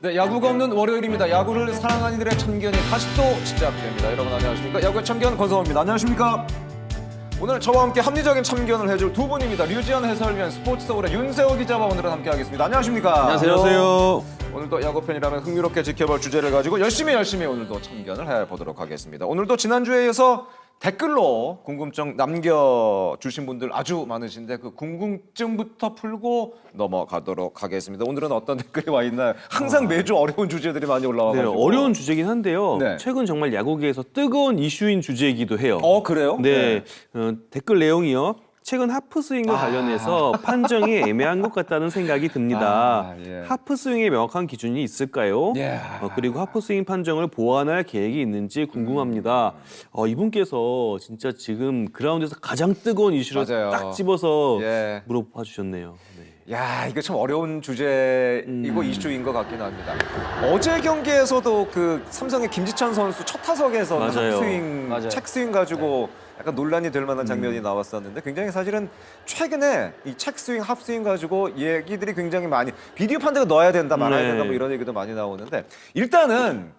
네, 야구가 없는 월요일입니다. 야구를 사랑하는 이들의 참견이 다시 또 시작됩니다. 여러분 안녕하십니까? 야구의 참견 권성호입니다. 안녕하십니까? 오늘 저와 함께 합리적인 참견을 해줄 두 분입니다. 류지현 해설위원, 스포츠서울의 윤세호 기자와 오늘은 함께하겠습니다. 안녕하십니까? 안녕하세요. 오늘도 야구팬이라면 흥미롭게 지켜볼 주제를 가지고 열심히 오늘도 참견을 해보도록 하겠습니다. 오늘도 지난주에 이어서 댓글로 궁금증 남겨주신 분들 아주 많으신데 그 궁금증부터 풀고 넘어가도록 하겠습니다. 오늘은 어떤 댓글이 와 있나요? 항상 매주 어려운 주제들이 많이 올라와가지고. 네, 어려운 주제긴 한데요. 네. 최근 정말 야구계에서 뜨거운 이슈인 주제이기도 해요. 그래요? 네, 댓글 내용이요. 최근 하프스윙과 관련해서 판정이 애매한 것 같다는 생각이 듭니다. 예. 하프스윙의 명확한 기준이 있을까요? 예. 그리고 하프스윙 판정을 보완할 계획이 있는지 궁금합니다. 이분께서 진짜 지금 그라운드에서 가장 뜨거운 이슈를 맞아요. 딱 집어서 예. 물어봐 주셨네요. 네. 야, 이거 참 어려운 주제이고 이슈인 것 같긴 합니다. 어제 경기에서도 그 삼성의 김지찬 선수 첫 타석에서 맞아요. 핫스윙, 책스윙 가지고 약간 논란이 될 만한 장면이 나왔었는데 굉장히 사실은 최근에 이 책스윙, 핫스윙 가지고 얘기들이 굉장히 많이 비디오 판독에 넣어야 된다, 말아야 네. 된다 뭐 이런 얘기도 많이 나오는데 일단은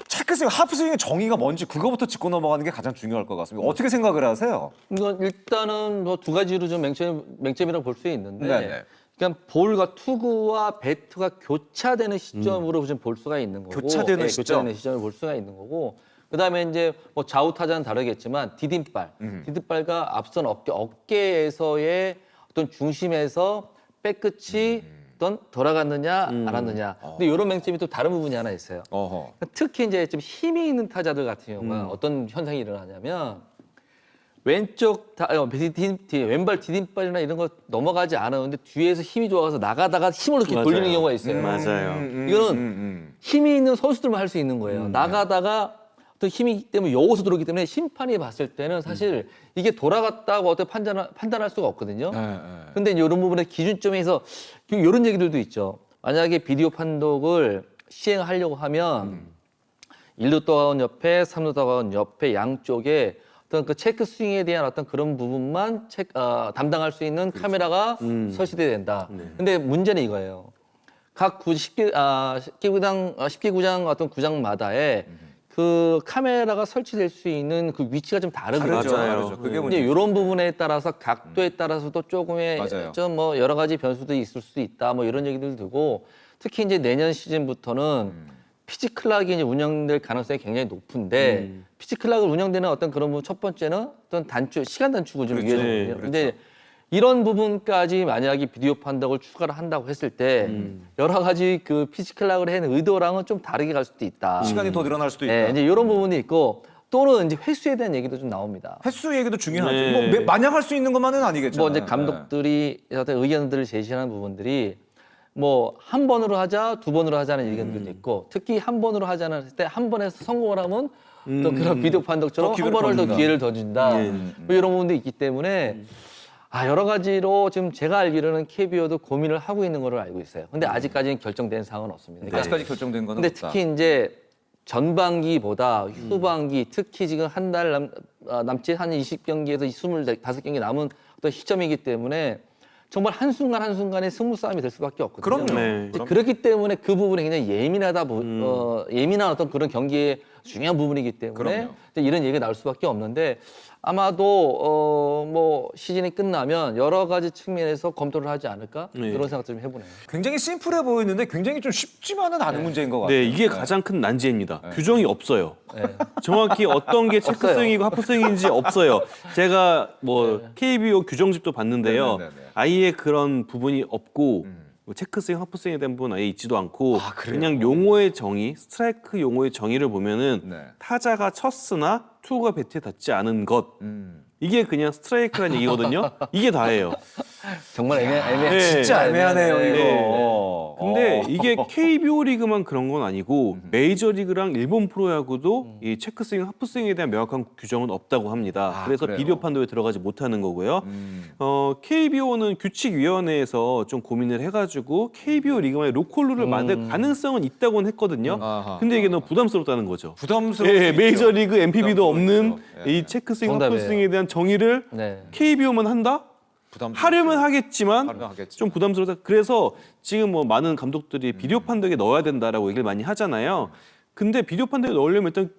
체크스윙, 하프스윙의 정의가 뭔지 그거부터 짚고 넘어가는 게 가장 중요할 것 같습니다. 어떻게 생각을 하세요? 이건 일단은 뭐 두 가지로 좀 맹점이라고 볼 수 있는데, 네네. 그러니까 볼과 투구와 배트가 교차되는 시점으로 좀 볼 수가 있는 거고, 교차되는 시점? 교차되는 시점을 볼 수가 있는 거고, 그다음에 이제 뭐 좌우 타자는 다르겠지만 디딤발과 앞선 어깨에서의 어떤 중심에서 백끝이 어떤 돌아갔느냐 안 왔느냐. 근데 이런 맹점이 또 다른 부분이 하나 있어요. 어허. 특히 이제 좀 힘이 있는 타자들 같은 경우는 어떤 현상이 일어나냐면 왼발 디딤발이나 이런 거 넘어가지 않았는데 뒤에서 힘이 좋아서 나가다가 힘을 이렇게 맞아요. 돌리는 경우가 있어요. 맞아요. 이거는 힘이 있는 선수들만 할 수 있는 거예요. 나가다가 어떤 힘이 있기 때문에 여기서 들어오기 때문에 심판이 봤을 때는 사실 이게 돌아갔다고 어떻게 판단할 수가 없거든요. 근데 이제 이런 부분의 기준점에서 이런 얘기들도 있죠. 만약에 비디오 판독을 시행하려고 하면 1루 도아웃 옆에 3루 도아웃 옆에 양쪽에 어떤 그 체크 스윙에 대한 어떤 그런 부분만 담당할 수 있는 카메라가 설치돼야 된다. 근데 문제는 이거예요. 각 10개구장 어떤 구장마다의 그 카메라가 설치될 수 있는 그 위치가 좀 다르거든요. 맞아요. 그게 근데 문제. 이런 부분에 따라서 각도에 따라서도 조금의 맞아요. 좀 뭐 여러 가지 변수도 있을 수도 있다. 뭐 이런 얘기들 두고 특히 이제 내년 시즌부터는 피치 클락이 이제 운영될 가능성이 굉장히 높은데 피치 클락을 운영되는 어떤 그런 부분 첫 번째는 어떤 시간 단축을 좀 그렇죠. 위해서거든요. 네, 근데 이런 부분까지 만약에 비디오 판독을 추가를 한다고 했을 때 여러 가지 그 피치 클락을 한 의도랑은 좀 다르게 갈 수도 있다. 시간이 더 늘어날 수도 있다. 네, 이제 이런 부분이 있고 또는 이제 횟수에 대한 얘기도 좀 나옵니다. 횟수 얘기도 중요하죠. 네. 뭐 마냥 할 수 있는 것만은 아니겠죠. 뭐 이제 감독들이 어떤 의견들을 제시하는 부분들이 뭐 한 번으로 하자, 두 번으로 하자는 의견들도 있고 특히 한 번으로 하자는 했을 때 한 번에서 성공을 하면 또 그런 비디오 판독처럼 더 한 기회를 번을 더 더 준다. 기회를 더 준다. 뭐 이런 부분도 있기 때문에 여러 가지로 지금 제가 알기로는 KBO도 고민을 하고 있는 걸로 알고 있어요. 근데 아직까지는 결정된 사항은 없습니다. 그러니까 아직까지 결정된 거는 근데 없다. 특히 이제 전반기보다 후반기 특히 지금 한 달 남짓 한 20경기에서 25경기 남은 어떤 시점이기 때문에 정말 한순간의 승부 싸움이 될 수밖에 없거든요. 그럼요. 네. 이제 그렇기 때문에 그 부분이 굉장히 예민한 어떤 그런 경기의 중요한 부분이기 때문에 그럼요. 이제 이런 얘기가 나올 수밖에 없는데 아마도 뭐 시즌이 끝나면 여러 가지 측면에서 검토를 하지 않을까 네. 그런 생각 좀 해보네요. 굉장히 심플해 보이는데 굉장히 좀 쉽지만은 않은 문제인 것 같아요. 네, 이게 가장 큰 난제입니다. 규정이 없어요. 네. 정확히 어떤 게 체크스윙이고 하프스윙인지 없어요. 제가 뭐 KBO 규정집도 봤는데요. 네네네네. 아예 그런 부분이 없고 뭐 체크스윙, 하프스윙에 대한 부분은 아예 있지도 않고 그래요? 그냥 용어의 정의, 스트라이크 용어의 정의를 보면은 네. 타자가 쳤으나 투구가 배트에 닿지 않은 것 이게 그냥 스트라이크라는 얘기거든요. 이게 다예요. 정말 애매해. 네. 진짜 애매하네요, 네. 이거. 근데 이게 KBO 리그만 그런 건 아니고 메이저 리그랑 일본 프로야구도 이 체크스윙, 하프스윙에 대한 명확한 규정은 없다고 합니다. 그래서 그래요? 비디오 판독에 들어가지 못하는 거고요. KBO는 규칙위원회에서 좀 고민을 해가지고 KBO 리그만의 로컬룰을 만들 가능성은 있다고는 했거든요. 아하. 근데 이게 너무 부담스럽다는 거죠. 부담스러울 예, 수 메이저 있죠. 리그 MPB도 없는 부담스럽죠. 예. 이 체크스윙, 정답이에요. 하프스윙에 대한 정의를 네. KBO만 한다? 하려면 하겠지만 하려면 하겠지. 좀 부담스럽다. 그래서 지금 뭐 많은 감독들이 비디오 판독에 넣어야 된다라고 얘기를 많이 하잖아요. 근데 비디오 판독에 넣으려면 일단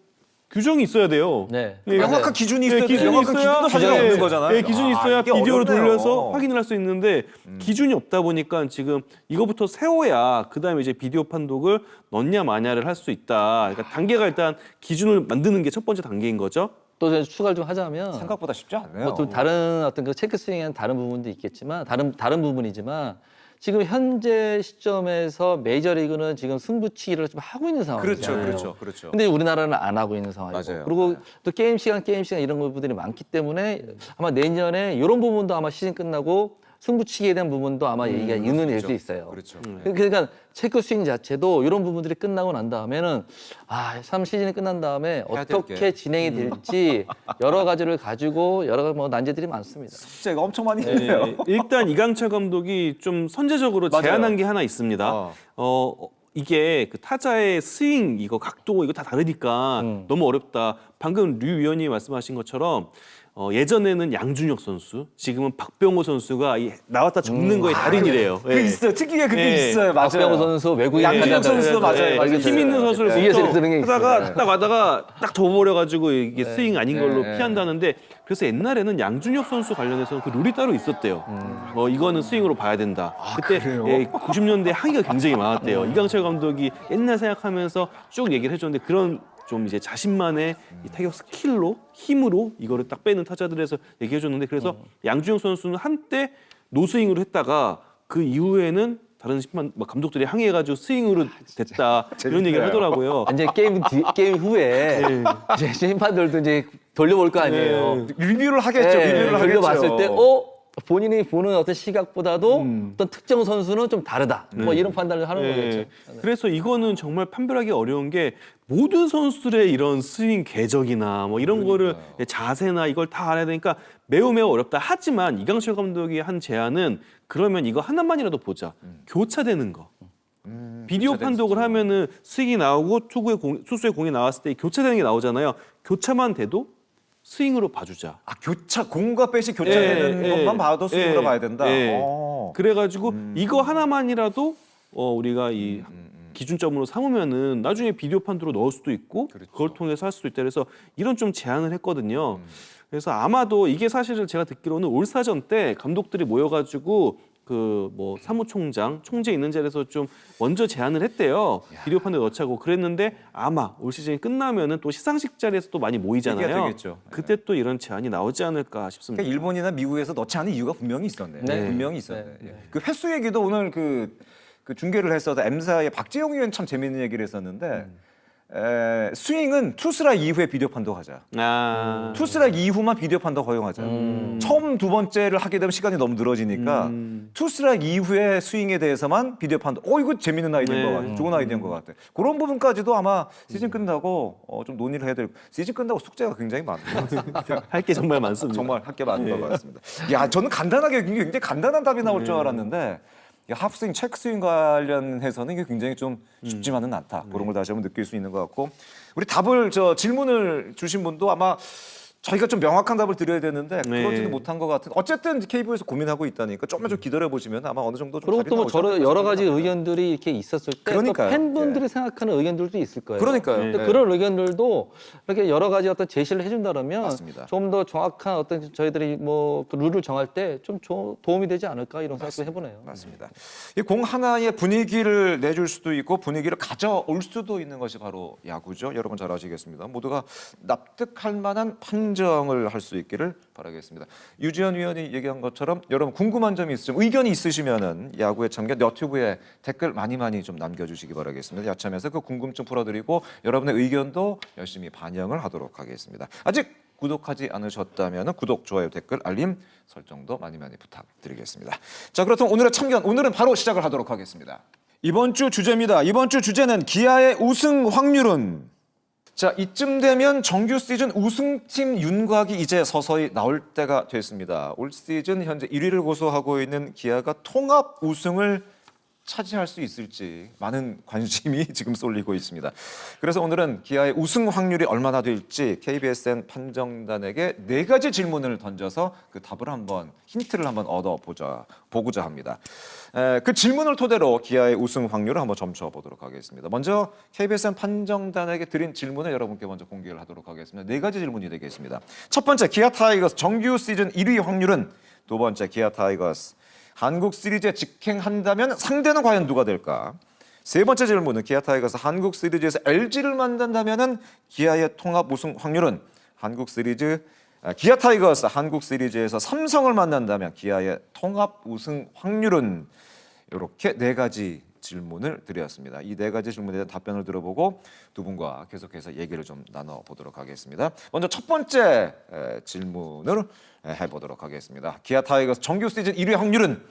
규정이 있어야 돼요. 네. 예, 명확한 기준이 있어야 기준이 명확한 있어야 기준도 사실 네, 없는 거잖아요. 네, 기준이 있어야 이게 비디오를 어렵네요. 돌려서 확인을 할 수 있는데 기준이 없다 보니까 지금 이거부터 세워야 그다음에 이제 비디오 판독을 넣냐 마냐를 할 수 있다. 그러니까 단계가 일단 기준을 만드는 게 첫 번째 단계인 거죠. 또 제가 추가를 좀 하자면 생각보다 쉽지 않네요. 뭐 또 다른 어떤 그 체크 스윙에는 다른 부분도 있겠지만 다른 부분이지만 지금 현재 시점에서 메이저리그는 지금 승부치기를 좀 하고 있는 상황이잖아요. 그렇죠. 근데 우리나라는 안 하고 있는 상황이고 맞아요. 그리고 또 게임 시간 이런 부분들이 많기 때문에 아마 내년에 이런 부분도 아마 시즌 끝나고 승부치기에 대한 부분도 아마 얘기가 있는 일 수 있어요. 그렇죠. 그러니까 체크 스윙 자체도 이런 부분들이 끝나고 난 다음에는 참 시즌이 끝난 다음에 해야 어떻게 될 게. 진행이 될지 여러 가지를 가지고 여러 뭐 난제들이 많습니다. 숙제가 엄청 많이 있네요. 네, 일단 이강철 감독이 좀 선제적으로 맞아요. 제안한 게 하나 있습니다. 이게 그 타자의 스윙 이거 각도 이거 다 다르니까 너무 어렵다. 방금 류 위원님이 말씀하신 것처럼 예전에는 양준혁 선수, 지금은 박병호 선수가 나왔다 접는 거에 달인이래요. 그게 있어요. 특이하게 그게 네. 있어요. 맞아요. 박병호 선수 외국인 양준혁 선수 맞아요. 맞아요. 힘 있는 선수를 위에서 드는 게 하다가 딱 와다가 딱 접어버려가지고 이게 스윙 아닌 걸로 네. 피한다는데 그래서 옛날에는 양준혁 선수 관련해서는 그 룰이 따로 있었대요. 이거는 스윙으로 봐야 된다. 그때 그래요? 90년대 항의가 굉장히 많았대요. 이강철 감독이 옛날 생각하면서 쭉 얘기를 해줬는데 그런 좀 이제 자신만의 이 타격 스킬로 힘으로 이거를 딱 빼는 타자들에서 얘기해줬는데 그래서 양준혁 선수는 한때 노스윙으로 했다가 그 이후에는 다른 심판 감독들이 항의해가지고 스윙으로 됐다 이런 얘기를 하더라고요. 이제 게임 후에 이제 심판들도 이제 돌려볼 거 아니에요. 리뷰를 하겠죠. 네, 리뷰를 하겠죠. 돌려봤을 때 본인이 보는 어떤 시각보다도 어떤 특정 선수는 좀 다르다. 뭐 이런 판단을 하는 거겠죠. 그래서 이거는 정말 판별하기 어려운 게 모든 선수들의 이런 스윙 궤적이나 뭐 이런 거를 자세나 이걸 다 알아야 되니까 매우 어렵다. 하지만 이강철 감독이 한 제안은 그러면 이거 하나만이라도 보자. 교차되는 거. 비디오 판독을 하면은 스윙이 나오고 투수의 공이 나왔을 때 교차되는 게 나오잖아요. 교차만 돼도 스윙으로 봐주자. 공과 배시 교차되는 것만 봐도 스윙으로 봐야 된다. 그래가지고 이거 하나만이라도 우리가 이 기준점으로 삼으면은 나중에 비디오 판도로 넣을 수도 있고 그걸 통해서 할 수도 있다. 그래서 이런 좀 제안을 했거든요. 그래서 아마도 이게 사실은 제가 듣기로는 올스타전 때 감독들이 모여가지고 그 뭐 사무총장, 총재 있는 자리에서 좀 먼저 제안을 했대요. 비디오 판도에 넣자고 그랬는데 아마 올 시즌이 끝나면은 또 시상식 자리에서 또 많이 모이잖아요. 얘기가 되겠죠. 그때 또 이런 제안이 나오지 않을까 싶습니다. 그러니까 일본이나 미국에서 넣지 않은 이유가 분명히 있었네요. 네. 분명히 있었네. 그 횟수 얘기도 오늘 그 중계를 했어도 M사의 박재영 의원 참 재밌는 얘기를 했었는데 스윙은 투스트라이크 이후에 비디오 판독하자. 투스트라이크 이후만 비디오 판독 허용하자. 처음 두 번째를 하게 되면 시간이 너무 늘어지니까 투스트라이크 이후에 스윙에 대해서만 비디오 판독. 이거 재밌는 아이디어인 것 같아. 좋은 아이디어인 것 같아. 그런 부분까지도 아마 시즌 끝나고 좀 논의를 해야 될. 시즌 끝나고 숙제가 굉장히 많은 것 같아요. 할 게 정말 많습니다. 정말 할 게 많은 것 같습니다. 야, 저는 굉장히 간단한 답이 나올 줄 알았는데 하프스윙, 체크스윙 관련해서는 이게 굉장히 좀 쉽지만은 않다. 그런 걸 다시 한번 느낄 수 있는 것 같고 우리 질문을 주신 분도 아마 저희가 좀 명확한 답을 드려야 되는데 그러지는 못한 것 같은. 어쨌든 KBO에서 고민하고 있다니까 조금만 좀 기다려 보시면 아마 어느 정도 좀 그리고 답이 또 뭐 나오지 않을까 여러 가지 싶습니다. 의견들이 이렇게 있었을 때 또 그러니까요. 팬분들이 생각하는 의견들도 있을 거예요. 그러니까요. 근데 네. 그런 의견들도 이렇게 여러 가지 어떤 제시를 해준다면 맞습니다. 좀 더 정확한 어떤 저희들이 뭐그 룰을 정할 때 좀 도움이 되지 않을까 이런 생각도 해보네요. 맞습니다. 이 공 하나의 분위기를 내줄 수도 있고 분위기를 가져올 수도 있는 것이 바로 야구죠. 여러분 잘 아시겠습니다. 모두가 납득할 만한 판정을 할 수 있기를 바라겠습니다. 유지현 위원이 얘기한 것처럼 여러분 궁금한 점이 있으시면 의견이 있으시면은 야구에 참견 너튜브에 댓글 많이 좀 남겨주시기 바라겠습니다. 야참에서 그 궁금증 풀어드리고 여러분의 의견도 열심히 반영을 하도록 하겠습니다. 아직 구독하지 않으셨다면 구독, 좋아요, 댓글, 알림 설정도 많이 부탁드리겠습니다. 자, 그렇다면 오늘의 참견, 오늘은 바로 시작을 하도록 하겠습니다. 이번 주 주제입니다. 이번 주 주제는 기아의 우승 확률은. 자, 이쯤 되면 정규 시즌 우승팀 윤곽이 이제 서서히 나올 때가 됐습니다. 올 시즌 현재 1위를 고수하고 있는 기아가 통합 우승을 차지할 수 있을지 많은 관심이 지금 쏠리고 있습니다. 그래서 오늘은 기아의 우승 확률이 얼마나 될지 KBSN 판정단에게 4가지 질문을 던져서 그 답을 한번 힌트를 한번 보고자 합니다. 그 질문을 토대로 기아의 우승 확률을 한번 점쳐보도록 하겠습니다. 먼저 KBSN 판정단에게 드린 질문을 여러분께 먼저 공개를 하도록 하겠습니다. 4가지 질문이 되겠습니다. 첫 번째, 기아 타이거스 정규 시즌 1위 확률은? 두 번째, 기아 타이거스 한국 시리즈에 직행한다면 상대는 과연 누가 될까? 세 번째 질문은 기아 타이거스 한국 시리즈에서 LG를 만난다면은 기아의 통합 우승 확률은? 기아 타이거스 한국 시리즈에서 삼성을 만난다면 기아의 통합 우승 확률은? 이렇게 4가지 질문을 드렸습니다. 이 4가지 질문에 대한 답변을 들어보고 두 분과 계속해서 얘기를 좀 나눠보도록 하겠습니다. 먼저 첫 번째 질문을 해보도록 하겠습니다. 기아 타이거스 정규 시즌 1위 확률은?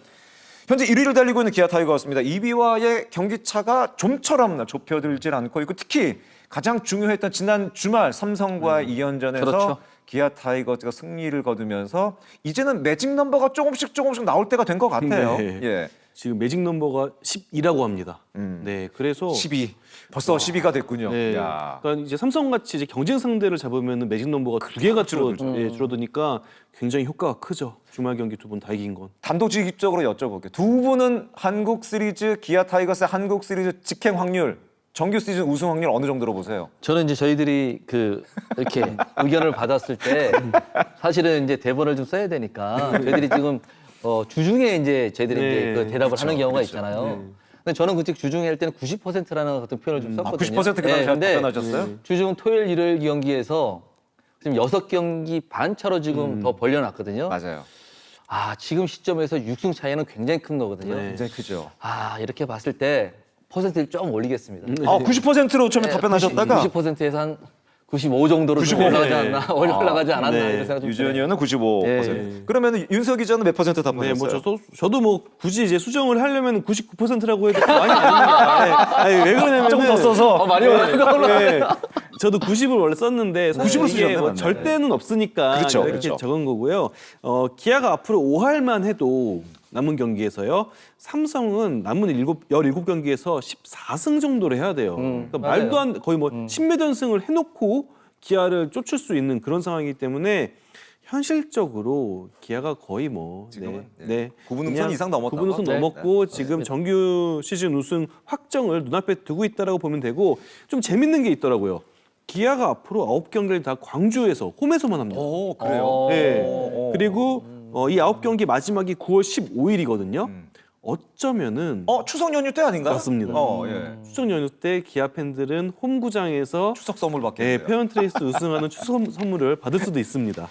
현재 1위를 달리고 있는 기아 타이거스입니다. 2위와의 경기차가 좀처럼 좁혀들질 않고 있고, 특히 가장 중요했던 지난 주말 삼성과의 2연전에서 그렇죠. 기아 타이거스가 승리를 거두면서 이제는 매직 넘버가 조금씩 나올 때가 된 것 같아요. 네. 예. 지금 매직 넘버가 10이라고 합니다. 네, 그래서 12. 벌써 12가 됐군요. 네, 야. 그러니까 이제 삼성같이 이제 경쟁 상대를 잡으면 매직 넘버가 2개가 줄어드니까 굉장히 효과가 크죠. 주말 경기 2분 다 이긴 건. 단도직입적으로 여쭤볼게요. 두 분은 한국 시리즈, 기아 타이거스의 한국 시리즈 직행 확률, 정규 시즌 우승 확률 어느 정도로 보세요? 저는 이제 저희들이 이렇게 의견을 받았을 때 사실은 이제 대본을 좀 써야 되니까 저희들이 지금 주중에 이제 저희들이 네, 이제 그 대답을 하는 경우가 그렇죠. 있잖아요. 근데 저는 그때 주중에 할 때는 90%라는 같은 표현을 좀 썼거든요. 90% 그다음에 근데 답변하셨어요? 주중 토요일 일요일 경기에서 지금 6경기 반 차로 지금 더 벌려놨거든요. 맞아요. 지금 시점에서 6승 차이는 굉장히 큰 거거든요. 네. 굉장히 크죠. 이렇게 봤을 때 퍼센트를 좀 올리겠습니다. 90%로 처음에 답변하셨다가 90%에서 한 95 정도로 좀 95. 올라가지 않나? 올라가지 않았나? 네. 이런 생각 좀 유지현 들어요. 의원은 95%. 예. 그러면 윤석 기자는 몇 퍼센트 네, 답변했어요? 뭐 저도 뭐 굳이 이제 수정을 하려면 99%라고 해도 많이 아닙니다. 아니, 왜 그러냐면 조금 더 써서 많이 올라가고 네, 저도 90을 원래 썼는데 사실 90을 이게 쓰셨네, 뭐 맞네. 절대는 없으니까 그렇죠, 이렇게 그렇죠. 적은 거고요. 기아가 앞으로 5할만 해도 남은 경기에서요. 삼성은 남은 17경기에서 14승 정도를 해야 돼요. 그러니까 맞아요. 말도 안 거의 뭐 10몇 연승을 해놓고 기아를 쫓을 수 있는 그런 상황이기 때문에 현실적으로 기아가 거의 뭐 지금은, 네, 네. 네. 9분 우선 그냥 이상 넘었다. 9분 우선 네. 넘었고 지금 정규 시즌 우승 확정을 눈앞에 두고 있다라고 보면 되고 좀 재밌는 게 있더라고요. 기아가 앞으로 9경기를 다 광주에서 홈에서만 합니다. 오, 그래요? 어. 네. 그리고 이 9경기 마지막이 9월 15일이거든요. 어쩌면은 추석 연휴 때 아닌가요? 맞습니다. 예. 추석 연휴 때 기아 팬들은 홈구장에서 추석 선물 받겠네요. 페어트레이스 우승하는 추석 선물을 받을 수도 있습니다.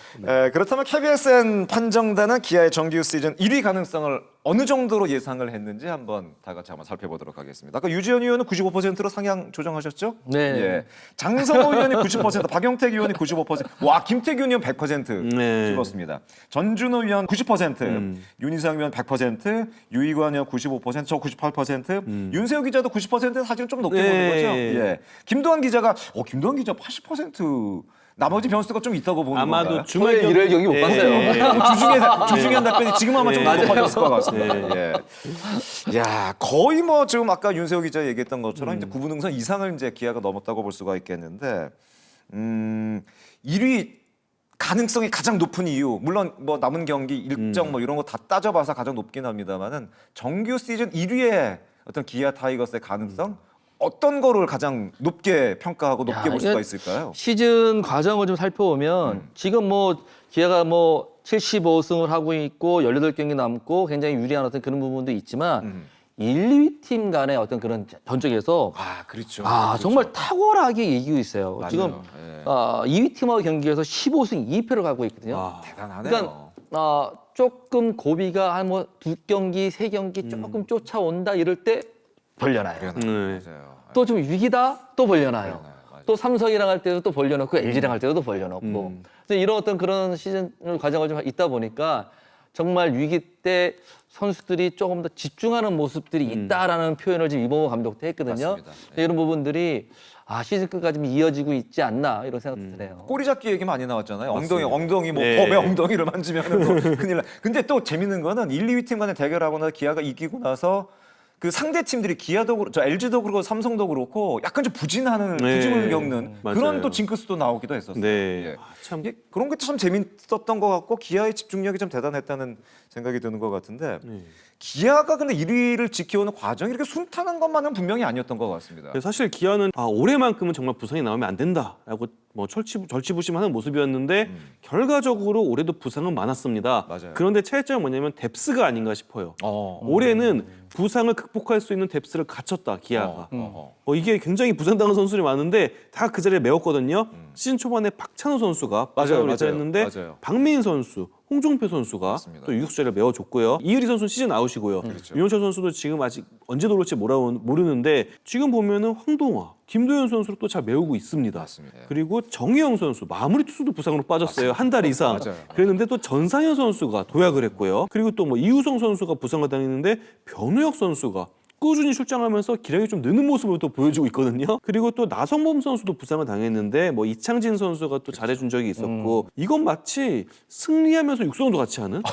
그렇다면 KBSN 판정단은 기아의 정규 시즌 1위 가능성을 어느 정도로 예상을 했는지 한번 다 같이 한번 살펴보도록 하겠습니다. 아까 유지현 의원은 95%로 상향 조정하셨죠? 네. 예. 장성호 의원이 90%, 박영택 의원이 95%, 와 김태균 의원 100% 네. 찍었습니다. 전준호 의원 90%, 윤희상 의원 100%, 유희관 의원 95%, 저 98%, 윤세호 기자도 90% 사실은 좀 높게 네. 보는 거죠. 예. 김도환 기자가 김도환 기자 80%. 나머지 변수가 좀 있다고 보는 아마도 건가요? 주말 토요일, 일요일 경기 못 봤어요. 주중에 한 답변이 지금 아마 좀 네. 높아졌을 것 같습니다. 예. 야 거의 뭐 지금 아까 윤세호 기자 얘기했던 것처럼 이제 9분 응선 이상을 이제 기아가 넘었다고 볼 수가 있겠는데 1위 가능성이 가장 높은 이유 물론 뭐 남은 경기 일정 뭐 이런 거 다 따져봐서 가장 높긴 합니다만은 정규 시즌 1위의 어떤 기아 타이거스의 가능성 어떤 거를 가장 높게 평가하고 높게 볼 수가 이게 있을까요? 시즌 과정을 좀 살펴보면 지금 뭐 기아가 뭐 75승을 하고 있고 18경기 남고 굉장히 유리한 어떤 그런 부분도 있지만 1, 2위 팀 간의 어떤 그런 전적에서 그렇죠. 정말 탁월하게 이기고 있어요. 맞아요. 지금 예. 2위 팀하고 경기에서 15승 2패를 가고 있거든요. 대단하네요. 그러니까 조금 고비가 한 뭐 2경기, 3경기 조금 쫓아온다 이럴 때 벌려놔요. 네. 맞아요. 또 좀 위기다 또 벌려놔요. 맞아요. 또 삼성이랑 할 때도 또 벌려놓고 LG랑 할 때도 또 벌려놓고 그래서 이런 어떤 그런 시즌 과정을 좀 있다 보니까 정말 위기 때 선수들이 조금 더 집중하는 모습들이 있다라는 표현을 지금 이범호 감독도 했거든요. 맞습니다. 근데 이런 부분들이 시즌 끝까지 좀 이어지고 있지 않나 이런 생각도 드네요. 꼬리 잡기 얘기 많이 나왔잖아요. 맞습니다. 엉덩이 뭐 네. 범의 엉덩이를 만지면 큰일 나. 근데 또 재밌는 거는 1, 2위 팀 간의 대결하고 나서 기아가 이기고 나서 그 상대 팀들이 기아도 그렇고 LG도 그렇고 삼성도 그렇고 약간 좀 부진하는 네. 부진을 겪는 맞아요. 그런 또 징크스도 나오기도 했었어요. 네. 예. 참 이게 그런 게 참 재밌었던 것 같고 기아의 집중력이 좀 대단했다는 생각이 드는 것 같은데 기아가 근데 1위를 지켜오는 과정이 이렇게 순탄한 것만은 분명히 아니었던 것 같습니다. 그래서 사실 기아는 올해만큼은 정말 부상이 나오면 안 된다라고 뭐 절치부심하는 모습이었는데 결과적으로 올해도 부상은 많았습니다. 맞아요. 그런데 차이점은 뭐냐면 뎁스가 아닌가 싶어요. 올해는 부상을 극복할 수 있는 뎁스를 갖췄다 기아가. 이게 굉장히 부상당한 선수들이 많은데 다 그 자리에 메웠거든요. 시즌 초반에 박찬호 선수가 부상을 했는데 맞아요. 박민희 선수, 홍종표 선수가 맞습니다. 또 유격수 자리를 메워줬고요. 이의리 선수는 시즌 아웃이고요. 그렇죠. 윤영철 선수도 지금 아직 언제 돌아올지 모르는데 지금 보면은 황동화, 김도현 선수를 또 잘 메우고 있습니다. 맞습니다. 그리고 정희영 선수 마무리 투수도 부상으로 빠졌어요. 한 달 이상. 맞아요. 그랬는데 또 전상현 선수가 도약을 했고요. 그리고 또 뭐 이우성 선수가 부상을 당했는데 변우혁 선수가 꾸준히 출장하면서 기량이 좀 느는 모습을 또 보여주고 있거든요. 그리고 또 나성범 선수도 부상을 당했는데 뭐 이창진 선수가 또 잘해준 적이 있었고 이건 마치 승리하면서 육성도 같이 하는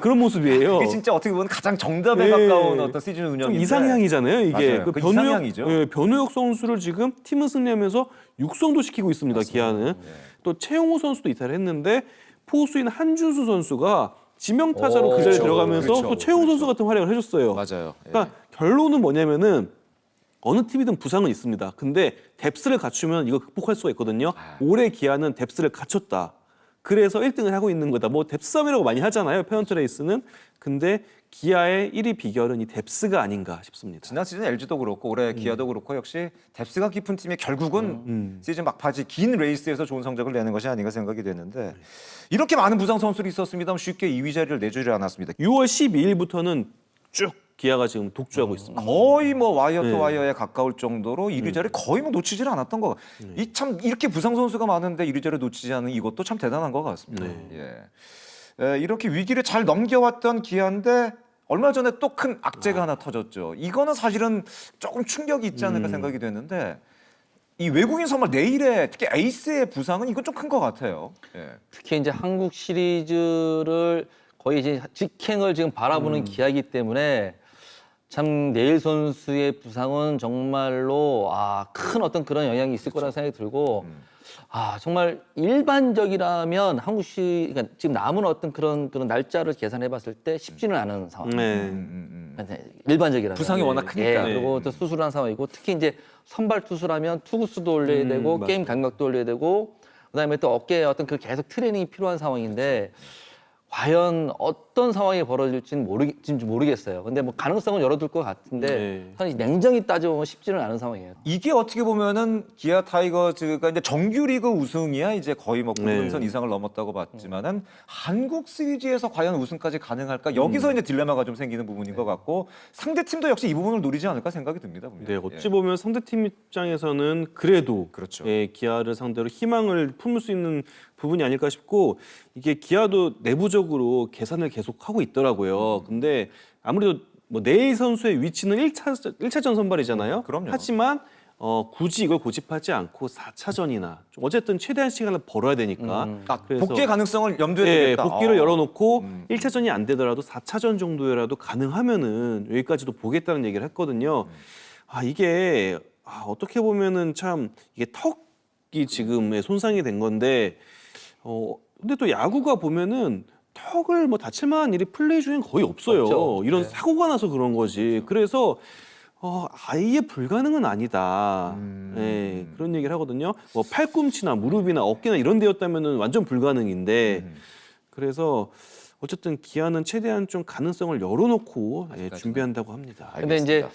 그런 모습이에요. 이게 진짜 어떻게 보면 가장 정답에 네. 가까운 어떤 시즌 좀 운영인데 이상향이잖아요. 이게 맞아요. 그 이상향이죠. 변우혁 선수를 지금 팀은 승리하면서 육성도 시키고 있습니다. 기아는 또 최용호 선수도 이탈을 했는데 포수인 한준수 선수가 지명 타자로 그 자리에 그렇죠. 들어가면서 그렇죠. 또 최용호 선수 같은 활약을 해줬어요. 맞아요. 그러니까 결론은 뭐냐면은 어느 팀이든 부상은 있습니다. 근데 뎁스를 갖추면 이거 극복할 수가 있거든요. 올해 기아는 뎁스를 갖췄다. 그래서 1등을 하고 있는 거다. 뭐 뎁스 싸움이라고 많이 하잖아요. 페넌트 레이스는. 근데 기아의 1위 비결은 이 뎁스가 아닌가 싶습니다. 지난 시즌 LG도 그렇고 올해 기아도 그렇고 역시 뎁스가 깊은 팀이 결국은 시즌 막바지 긴 레이스에서 좋은 성적을 내는 것이 아닌가 생각이 되는데 이렇게 많은 부상 선수들이 있었습니다만 쉽게 2위 자리를 내주지 않았습니다. 6월 12일부터는 쭉 기아가 지금 독주하고 있습니다. 거의 뭐 와이어 투 와이어에 가까울 정도로 1위 자리 거의 뭐 놓치질 않았던 거. 이 참 이렇게 부상 선수가 많은데 1위 자리 놓치지 않은 이것도 참 대단한 것 같습니다. 예. 이렇게 위기를 잘 넘겨왔던 기아인데 얼마 전에 또 큰 악재가 하나 터졌죠. 이거는 사실은 조금 충격이 있지 않을까 생각이 되는데 이 외국인 선발 내일의 특히 에이스의 부상은 이건 좀 큰 것 같아요. 예. 특히 이제 한국 시리즈를 거의 이제 직행을 지금 바라보는 기아이기 때문에 참 내일 선수의 부상은 정말로 큰 어떤 그런 영향이 있을 거라는 생각이 들고 정말 일반적이라면 그러니까 지금 남은 어떤 그런 날짜를 계산해봤을 때 쉽지는 않은 상황. 일반적이라면 부상이 워낙 크니까. 그리고 또 수술한 상황이고 특히 이제 선발 투수라면 투구수도 올려야 되고 맞아요. 게임 간격도 올려야 되고 그다음에 또 어깨에 어떤 그 계속 트레이닝이 필요한 상황인데. 과연 어떤 상황이 벌어질지는 모르겠어요. 근데 뭐 가능성은 열어둘 것 같은데 사실 냉정히 따져보면 쉽지는 않은 상황이에요. 이게 어떻게 보면은 기아 타이거즈가 이제 정규리그 우승이야 이제 거의 뭐 공동선 이상을 넘었다고 봤지만은 한국 시리즈에서 과연 우승까지 가능할까 여기서 이제 딜레마가 좀 생기는 부분인 것 같고 상대 팀도 역시 이 부분을 노리지 않을까 생각이 듭니다. 네, 어찌 보면 상대팀 입장에서는 그래도 그렇죠. 기아를 상대로 희망을 품을 수 있는 부분이 아닐까 싶고 이게 기아도 내부적으로 계산을 계속 하고 있더라고요. 근데 아무래도 뭐 내일 선수의 위치는 1차전 선발이잖아요. 그럼요. 하지만 굳이 이걸 고집하지 않고 4차전이나 어쨌든 최대한 시간을 벌어야 되니까 그래서 복귀의 가능성을 염두에 두겠다. 복귀를 열어놓고 1차전이 안 되더라도 4차전 정도라도 가능하면은 여기까지도 보겠다는 얘기를 했거든요. 이게 어떻게 보면은 참 이게 턱이 지금 손상이 된 건데 근데 또 야구가 보면은 턱을 뭐 다칠 만한 일이 플레이 중엔 거의 없어요. 없죠. 이런 사고가 나서 그런 거지. 그래서 아예 불가능은 아니다. 네, 그런 얘기를 하거든요. 뭐 팔꿈치나 무릎이나 어깨나 이런 데였다면은 완전 불가능인데 그래서 어쨌든 기아는 최대한 좀 가능성을 열어놓고 준비한다고 합니다. 근데 이제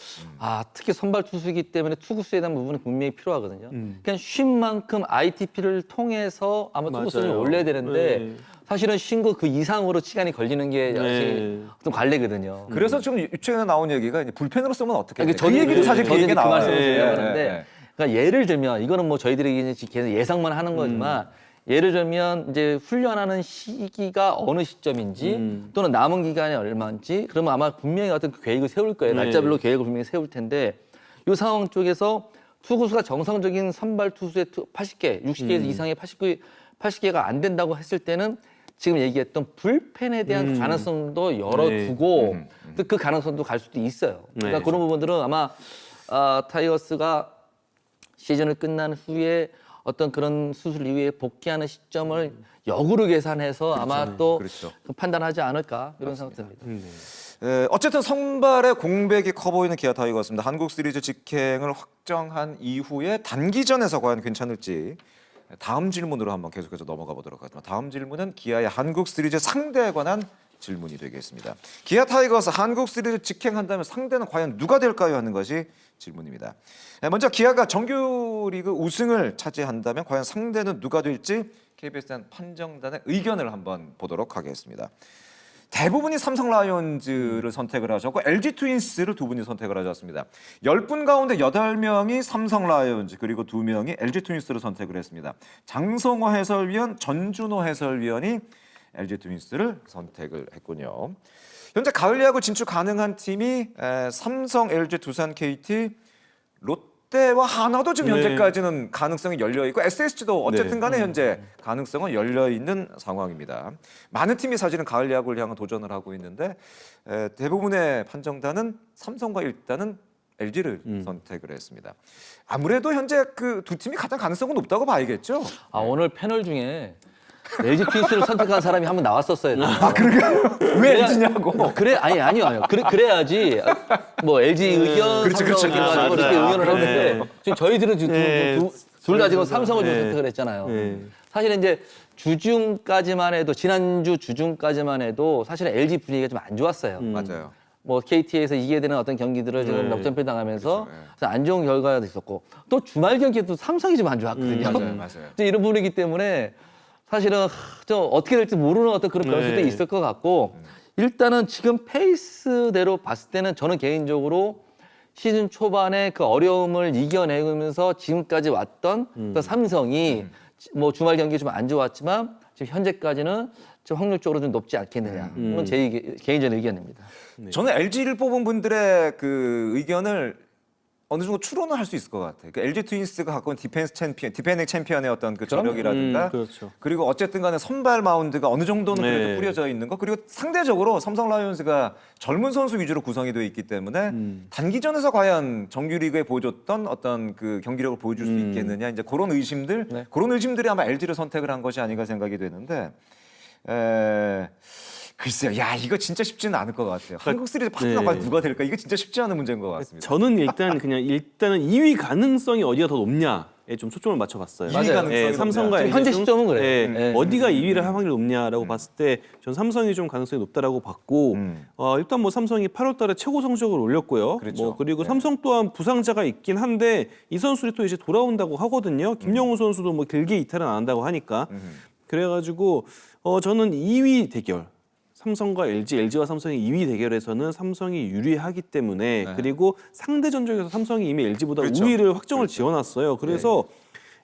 특히 선발 투수이기 때문에 투구수에 대한 부분은 분명히 필요하거든요. 그냥 쉰 만큼 ITP를 통해서 아마 투구수를 맞아요. 올려야 되는데 네. 사실은 쉰 거 그 이상으로 시간이 걸리는 게 사실 어떤 관례거든요. 그래서 좀 최근에 나온 얘기가 이제 불펜으로 쓰면 어떻게? 그러니까 그 얘기도 사실 그 얘기 그 나와요. 말씀을 드리려고 예, 하는데 예. 그러니까 예를 들면 이거는 뭐 저희들이 이제 계속 예상만 하는 거지만 예를 들면 이제 훈련하는 시기가 어느 시점인지 또는 남은 기간이 얼마인지 그러면 아마 분명히 어떤 계획을 세울 거예요. 날짜별로 계획을 분명히 세울 텐데 이 상황 쪽에서 투구수가 정상적인 선발 투수의 80개, 60개 이상의 80개가 안 된다고 했을 때는 지금 얘기했던 불펜에 대한 가능성도 열어두고 또 그 가능성도 갈 수도 있어요. 그러니까 그런 부분들은 아마 타이거스가 시즌을 끝난 후에 어떤 그런 수술 이후에 복귀하는 시점을 역으로 계산해서 아마 또 그렇죠. 판단하지 않을까 이런 생각 듭니다. 어쨌든 선발의 공백이 커 보이는 기아 타이거스입니다. 한국 시리즈 직행을 확정한 이후에 단기전에서 과연 괜찮을지 다음 질문으로 한번 계속해서 넘어가 보도록 하겠습니다. 다음 질문은 기아의 한국 시리즈 상대에 관한 질문이 되겠습니다. 기아 타이거스 한국 시리즈 직행한다면 상대는 과연 누가 될까요? 하는 것이 질문입니다. 먼저 기아가 정규리그 우승을 차지한다면 과연 상대는 누가 될지 KBSN 판정단의 의견을 한번 보도록 하겠습니다. 대부분이 삼성 라이온즈를 선택을 하셨고 LG 트윈스를 두 분이 선택을 하셨습니다. 10분 가운데 8명이 삼성 라이온즈 그리고 2명이 LG 트윈스를 선택을 했습니다. 장성호 해설위원, 전준호 해설위원이 LG 트윈스를 선택을 했군요. 현재 가을 야구 진출 가능한 팀이 삼성, LG, 두산, KT, 롯데와 하나도 지금 현재까지는 가능성이 열려 있고 SSG도 어쨌든 간에 현재 가능성은 열려 있는 상황입니다. 많은 팀이 사실은 가을 야구를 향한 도전을 하고 있는데 대부분의 판정단은 삼성과 일단은 LG를 선택을 했습니다. 아무래도 현재 그 두 팀이 가장 가능성은 높다고 봐야겠죠. 오늘 패널 중에 LG 트윈스를 선택한 사람이 한 번 나왔었어요. 그런가요? 왜 LG냐고? 아니요. 그래야지 뭐 LG 의견, 그렇지, 삼성 의견 가지고 그렇지. 이렇게 의견을 그러네. 하는데 지금 저희들은 지금 둘 다 지금 삼성을 좀 선택을 했잖아요. 사실 이제 주중까지만 해도 지난주 주중까지만 해도 사실은 LG 분위기가 좀 안 좋았어요. 맞아요. 뭐 KT에서 이겨야 되는 어떤 경기들을 지금 역전패 당하면서 그래서 안 좋은 결과가 있었고 또 주말 경기에도 삼성이 좀 안 좋았거든요. 맞아요. 이제 이런 분위기 때문에 사실은 좀 어떻게 될지 모르는 어떤 그런 변수도 있을 것 같고 일단은 지금 페이스대로 봤을 때는 저는 개인적으로 시즌 초반에 그 어려움을 이겨내면서 지금까지 왔던 그 삼성이 뭐 주말 경기 좀 안 좋았지만 지금 현재까지는 좀 확률적으로 좀 높지 않겠느냐. 그건 제 개인적인 의견입니다. 저는 LG를 뽑은 분들의 그 의견을 어느 정도 추론을 할 수 있을 것 같아요. 그 LG 트윈스가 갖고 있는 디펜딩 챔피언의 어떤 그 저력이라든가 그렇죠. 그리고 어쨌든 간에 선발 마운드가 어느 정도는 그래도 뿌려져 있는 거 그리고 상대적으로 삼성 라이온즈가 젊은 선수 위주로 구성이 되어 있기 때문에 단기전에서 과연 정규리그에 보여줬던 어떤 그 경기력을 보여줄 수 있겠느냐 이제 그런 의심들 그런 의심들이 아마 LG를 선택을 한 것이 아닌가 생각이 되는데 글쎄요, 야 이거 진짜 쉽지는 않을 것 같아요. 한국 시리즈 파트너가 누가 될까 이거 진짜 쉽지 않은 문제인 것 같습니다. 저는 일단은 2위 가능성이 어디가 더 높냐에 좀 초점을 맞춰봤어요. 2위 가능성이 삼성과 지금 현재 LG 중, 시점은 그래요. 어디가 2위를 할 확률이 높냐라고 봤을 때 전 삼성이 좀 가능성이 높다라고 봤고 일단 뭐 삼성이 8월달에 최고 성적을 올렸고요. 그렇죠. 그리고 삼성 또한 부상자가 있긴 한데 이 선수들이 또 이제 돌아온다고 하거든요. 김영우 선수도 뭐 길게 이탈은 안 한다고 하니까 그래가지고 저는 2위 대결. 삼성과 LG, LG와 삼성의 2위 대결에서는 삼성이 유리하기 때문에 그리고 상대 전적에서 삼성이 이미 LG보다 우위를 확정을 지어놨어요. 그래서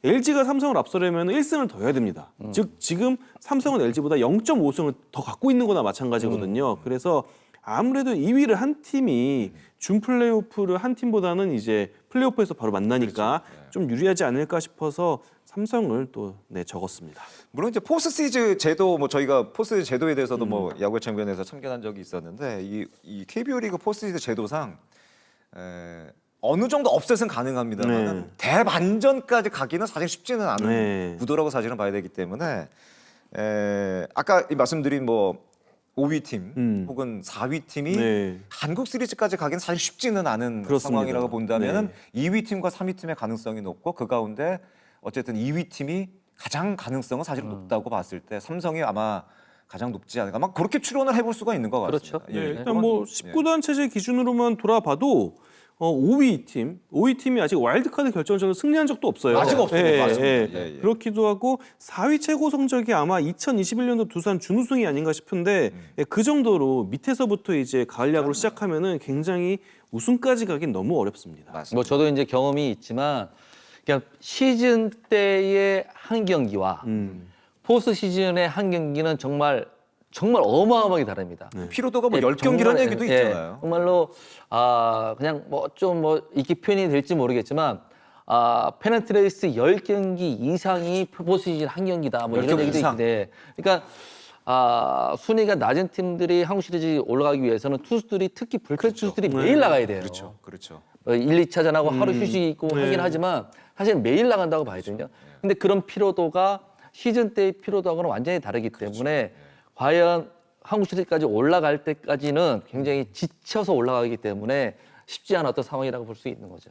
LG가 삼성을 앞서려면 1승을 더 해야 됩니다. 즉 지금 삼성은 LG보다 0.5승을 더 갖고 있는 거나 마찬가지거든요. 그래서 아무래도 2위를 한 팀이 준 플레이오프를 한 팀보다는 이제 플레이오프에서 바로 만나니까 좀 유리하지 않을까 싶어서 삼성을 또 적었습니다. 물론 이제 포스트 시리즈 제도 뭐 저희가 포스트 시리즈 제도에 대해서도 뭐 야구의 챔피언에서 참견한 적이 있었는데 이 KBO 리그 포스트 시리즈 제도상 어느 정도 업셋은 가능합니다만 대반전까지 가기는 사실 쉽지는 않은 구도라고 사실은 봐야 되기 때문에 아까 말씀드린 뭐 5위 팀 혹은 4위 팀이 한국 시리즈까지 가기는 사실 쉽지는 않은 상황이라고 본다면 2위 팀과 3위 팀의 가능성이 높고 그 가운데 어쨌든 2위 팀이 가장 가능성은 사실 높다고 봤을 때 삼성이 아마 가장 높지 않을까. 아마 그렇게 추론을 해볼 수가 있는 것 같습니다. 그렇죠. 일단 뭐 19단 체제 기준으로만 돌아봐도 5위 팀이 아직 와일드카드 결정전을 승리한 적도 없어요. 아직 없습니다. 그렇기도 하고 4위 최고 성적이 아마 2021년도 두산 준우승이 아닌가 싶은데 그 정도로 밑에서부터 이제 가을 야구를 시작하면은 굉장히 우승까지 가긴 너무 어렵습니다. 맞습니다. 뭐 저도 이제 경험이 있지만 그냥 시즌 때의 한 경기와 포스트 시즌의 한 경기는 정말 어마어마하게 다릅니다. 피로도가 뭐 10경기라는 얘기도 있잖아요. 정말로 그냥 뭐 좀 이렇게 표현이 될지 모르겠지만 페넌트레이스 10경기 이상이 포스트 시즌 한 경기다. 뭐 이런 얘기도 있는데 그러니까 순위가 낮은 팀들이 한국 시리즈 올라가기 위해서는 투수들이 특히 불펜 투수들이 매일 나가야 돼요. 그렇죠. 그렇죠. 1, 2차전하고 하루 휴식 있고 하긴 하지만 사실 매일 나간다고 봐야거든요. 근데 그런 피로도가 시즌 때의 피로도하고는 완전히 다르기 때문에 과연 한국 시리즈까지 올라갈 때까지는 굉장히 지쳐서 올라가기 때문에 쉽지 않았던 상황이라고 볼 수 있는 거죠.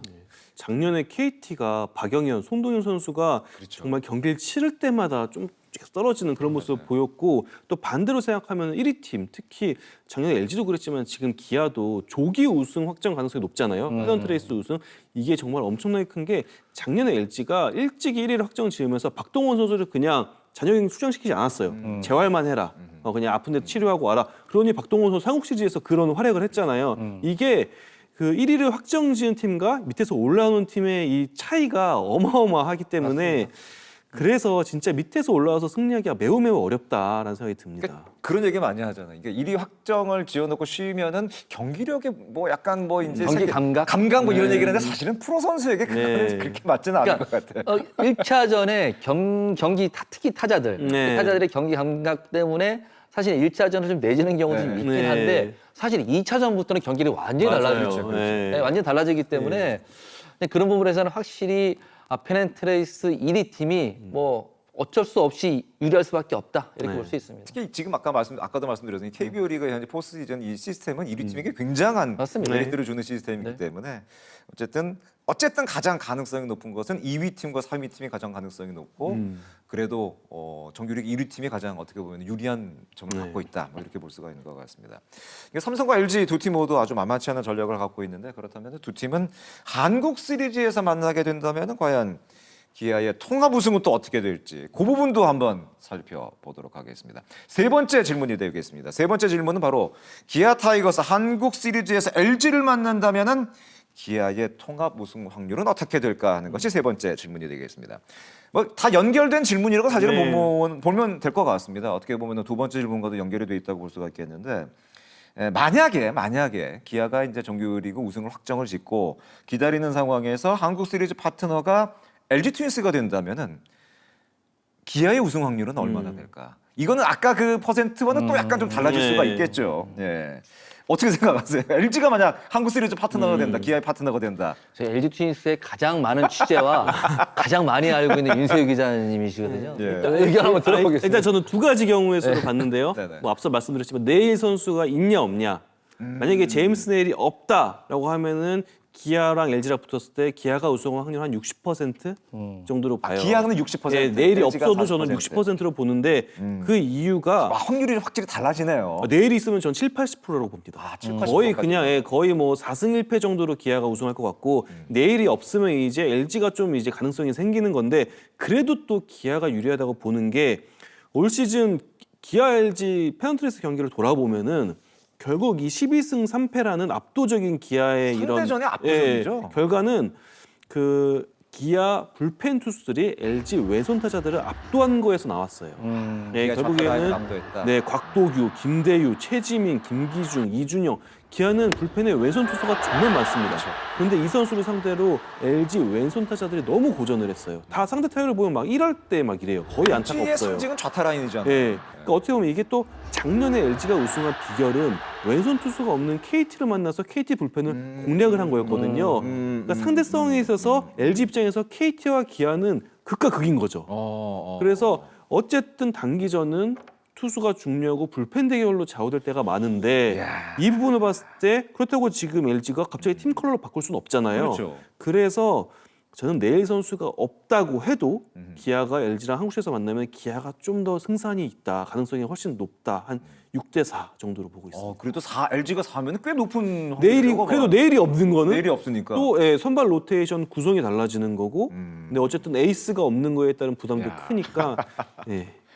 작년에 KT가 박영현, 송동현 선수가 정말 경기를 치를 때마다 좀 계속 떨어지는 그런 모습을 보였고 또 반대로 생각하면 1위 팀, 특히 작년에 LG도 그랬지만 지금 기아도 조기 우승 확정 가능성이 높잖아요. 페넌트레이스 우승. 이게 정말 엄청나게 큰 게 작년에 LG가 일찍이 1위를 확정 지으면서 박동원 선수를 그냥 잔여 수장시키지 않았어요. 재활만 해라. 그냥 아픈데 치료하고 와라. 그러니 박동원 선수 한국 시리즈에서 그런 활약을 했잖아요. 이게 그 1위를 확정 지은 팀과 밑에서 올라오는 팀의 이 차이가 어마어마하기 때문에 맞습니다. 그래서 진짜 밑에서 올라와서 승리하기가 매우 어렵다라는 생각이 듭니다. 그러니까 그런 얘기 많이 하잖아요. 이게 1위 확정을 지어놓고 쉬면은 경기력에 뭐 약간 뭐 이제 경기 감각? 뭐 이런 얘기를 하는데 사실은 프로 선수에게 그거는 그렇게 맞지는 않은 것 같아요. 1차전에 경기 특히 타자들, 네. 타자들의 경기 감각 때문에 사실 1차전을 좀 내지는 경우도 좀 있긴 네. 한데 사실 2차전부터는 경기력이 완전히 달라지죠. 그렇죠. 네. 네, 완전히 달라지기 때문에 그런 부분에서는 확실히 페넨트레이스 1위 팀이 뭐 어쩔 수 없이 유리할 수밖에 없다 이렇게 볼 수 있습니다. 특히 지금 아까도 말씀드렸더니 KBO 리그 현재 포스트 시즌 이 시스템은 1위 팀에게 굉장한 맞습니다. 메리트를 주는 시스템이기 때문에 어쨌든 가장 가능성이 높은 것은 2위 팀과 3위 팀이 가장 가능성이 높고 그래도 정규리그 1위 팀이 가장 어떻게 보면 유리한 점을 갖고 있다. 뭐 이렇게 볼 수가 있는 것 같습니다. 이게 삼성과 LG 두 팀 모두 아주 만만치 않은 전력을 갖고 있는데 그렇다면 두 팀은 한국 시리즈에서 만나게 된다면 과연 기아의 통합 우승은 또 어떻게 될지 그 부분도 한번 살펴보도록 하겠습니다. 세 번째 질문이 되겠습니다. 세 번째 질문은 바로 기아 타이거스 한국 시리즈에서 LG를 만난다면은 기아의 통합 우승 확률은 어떻게 될까 하는 것이 세 번째 질문이 되겠습니다. 뭐 다 연결된 질문이라고 사실은 보면 될 것 같습니다. 어떻게 보면 두 번째 질문과도 연결이 돼 있다고 볼 수가 있겠는데 만약에 기아가 이제 정규리그 우승을 확정을 짓고 기다리는 상황에서 한국 시리즈 파트너가 LG 트윈스가 된다면은 기아의 우승 확률은 얼마나 될까? 이거는 아까 그 퍼센트와는 또 약간 좀 달라질 수가 있겠죠. 예. 어떻게 생각하세요? LG가 만약 한국 시리즈 파트너가 된다, 기아의 파트너가 된다. 저희 LG 트윈스의 가장 많은 취재와 가장 많이 알고 있는 윤세유 기자님이시거든요. 의견 한번 들어보겠습니다. 일단 저는 두 가지 경우의 수를 봤는데요. 네네. 뭐 앞서 말씀드렸지만 네일 선수가 있냐 없냐. 만약에 제임스 네일이 없다라고 하면은 기아랑 LG랑 붙었을 때 기아가 우승 확률 한 60% 정도로 봐요. 기아는 60%, 네, 내일이 LG가 없어도 저는 40%. 60%로 보는데 그 이유가 확률이 확실히 달라지네요. 내일이 있으면 전 7, 80%라고 봅니다. 7, 80% 거의 까지. 그냥 거의 뭐 4승 1패 정도로 기아가 우승할 것 같고 내일이 없으면 이제 LG가 좀 이제 가능성이 생기는 건데 그래도 또 기아가 유리하다고 보는 게 올 시즌 기아 LG 페넌트레이스 경기를 돌아보면은 결국 이 12승 3패라는 압도적인 기아의 이런 상대전의 압도적이죠. 결과는 그 기아 불펜 투수들이 LG 왼손 타자들을 압도한 거에서 나왔어요. 기아 좌타자에 남도했다. 곽도규, 김대유, 최지민, 김기중, 이준영 기아는 불펜에 왼손 투수가 정말 많습니다. 그런데 이 선수를 상대로 LG 왼손 타자들이 너무 고전을 했어요. 다 상대 타율을 보면 막 1할 때 막 이래요. 거의 안타가 LG의 없어요. 상징은 좌타 라인이잖아요. 예. 그러니까 어떻게 보면 이게 또 작년에 LG가 우승한 비결은 왼손 투수가 없는 KT를 만나서 KT 불펜을 공략을 한 거였거든요. 그러니까 상대성에 있어서 LG 입장에서 KT와 기아는 극과 극인 거죠. 그래서 어쨌든 단기전은 투수가 중요하고 불펜 대결로 좌우될 때가 많은데 이 부분을 봤을 때 그렇다고 지금 LG가 갑자기 팀 컬러로 바꿀 수는 없잖아요. 그렇죠. 그래서 저는 내일 선수가 없다고 해도 기아가 LG랑 한국시에서 만나면 기아가 좀 더 승산이 있다. 가능성이 훨씬 높다. 한 6대4 정도로 보고 있습니다. 그래도 LG가 4면 꽤 높은 내일이 확률이라고 그래도 봐요. 내일이 없는 거는 내일이 없으니까. 또 선발 로테이션 구성이 달라지는 거고 근데 어쨌든 에이스가 없는 거에 따른 부담도 크니까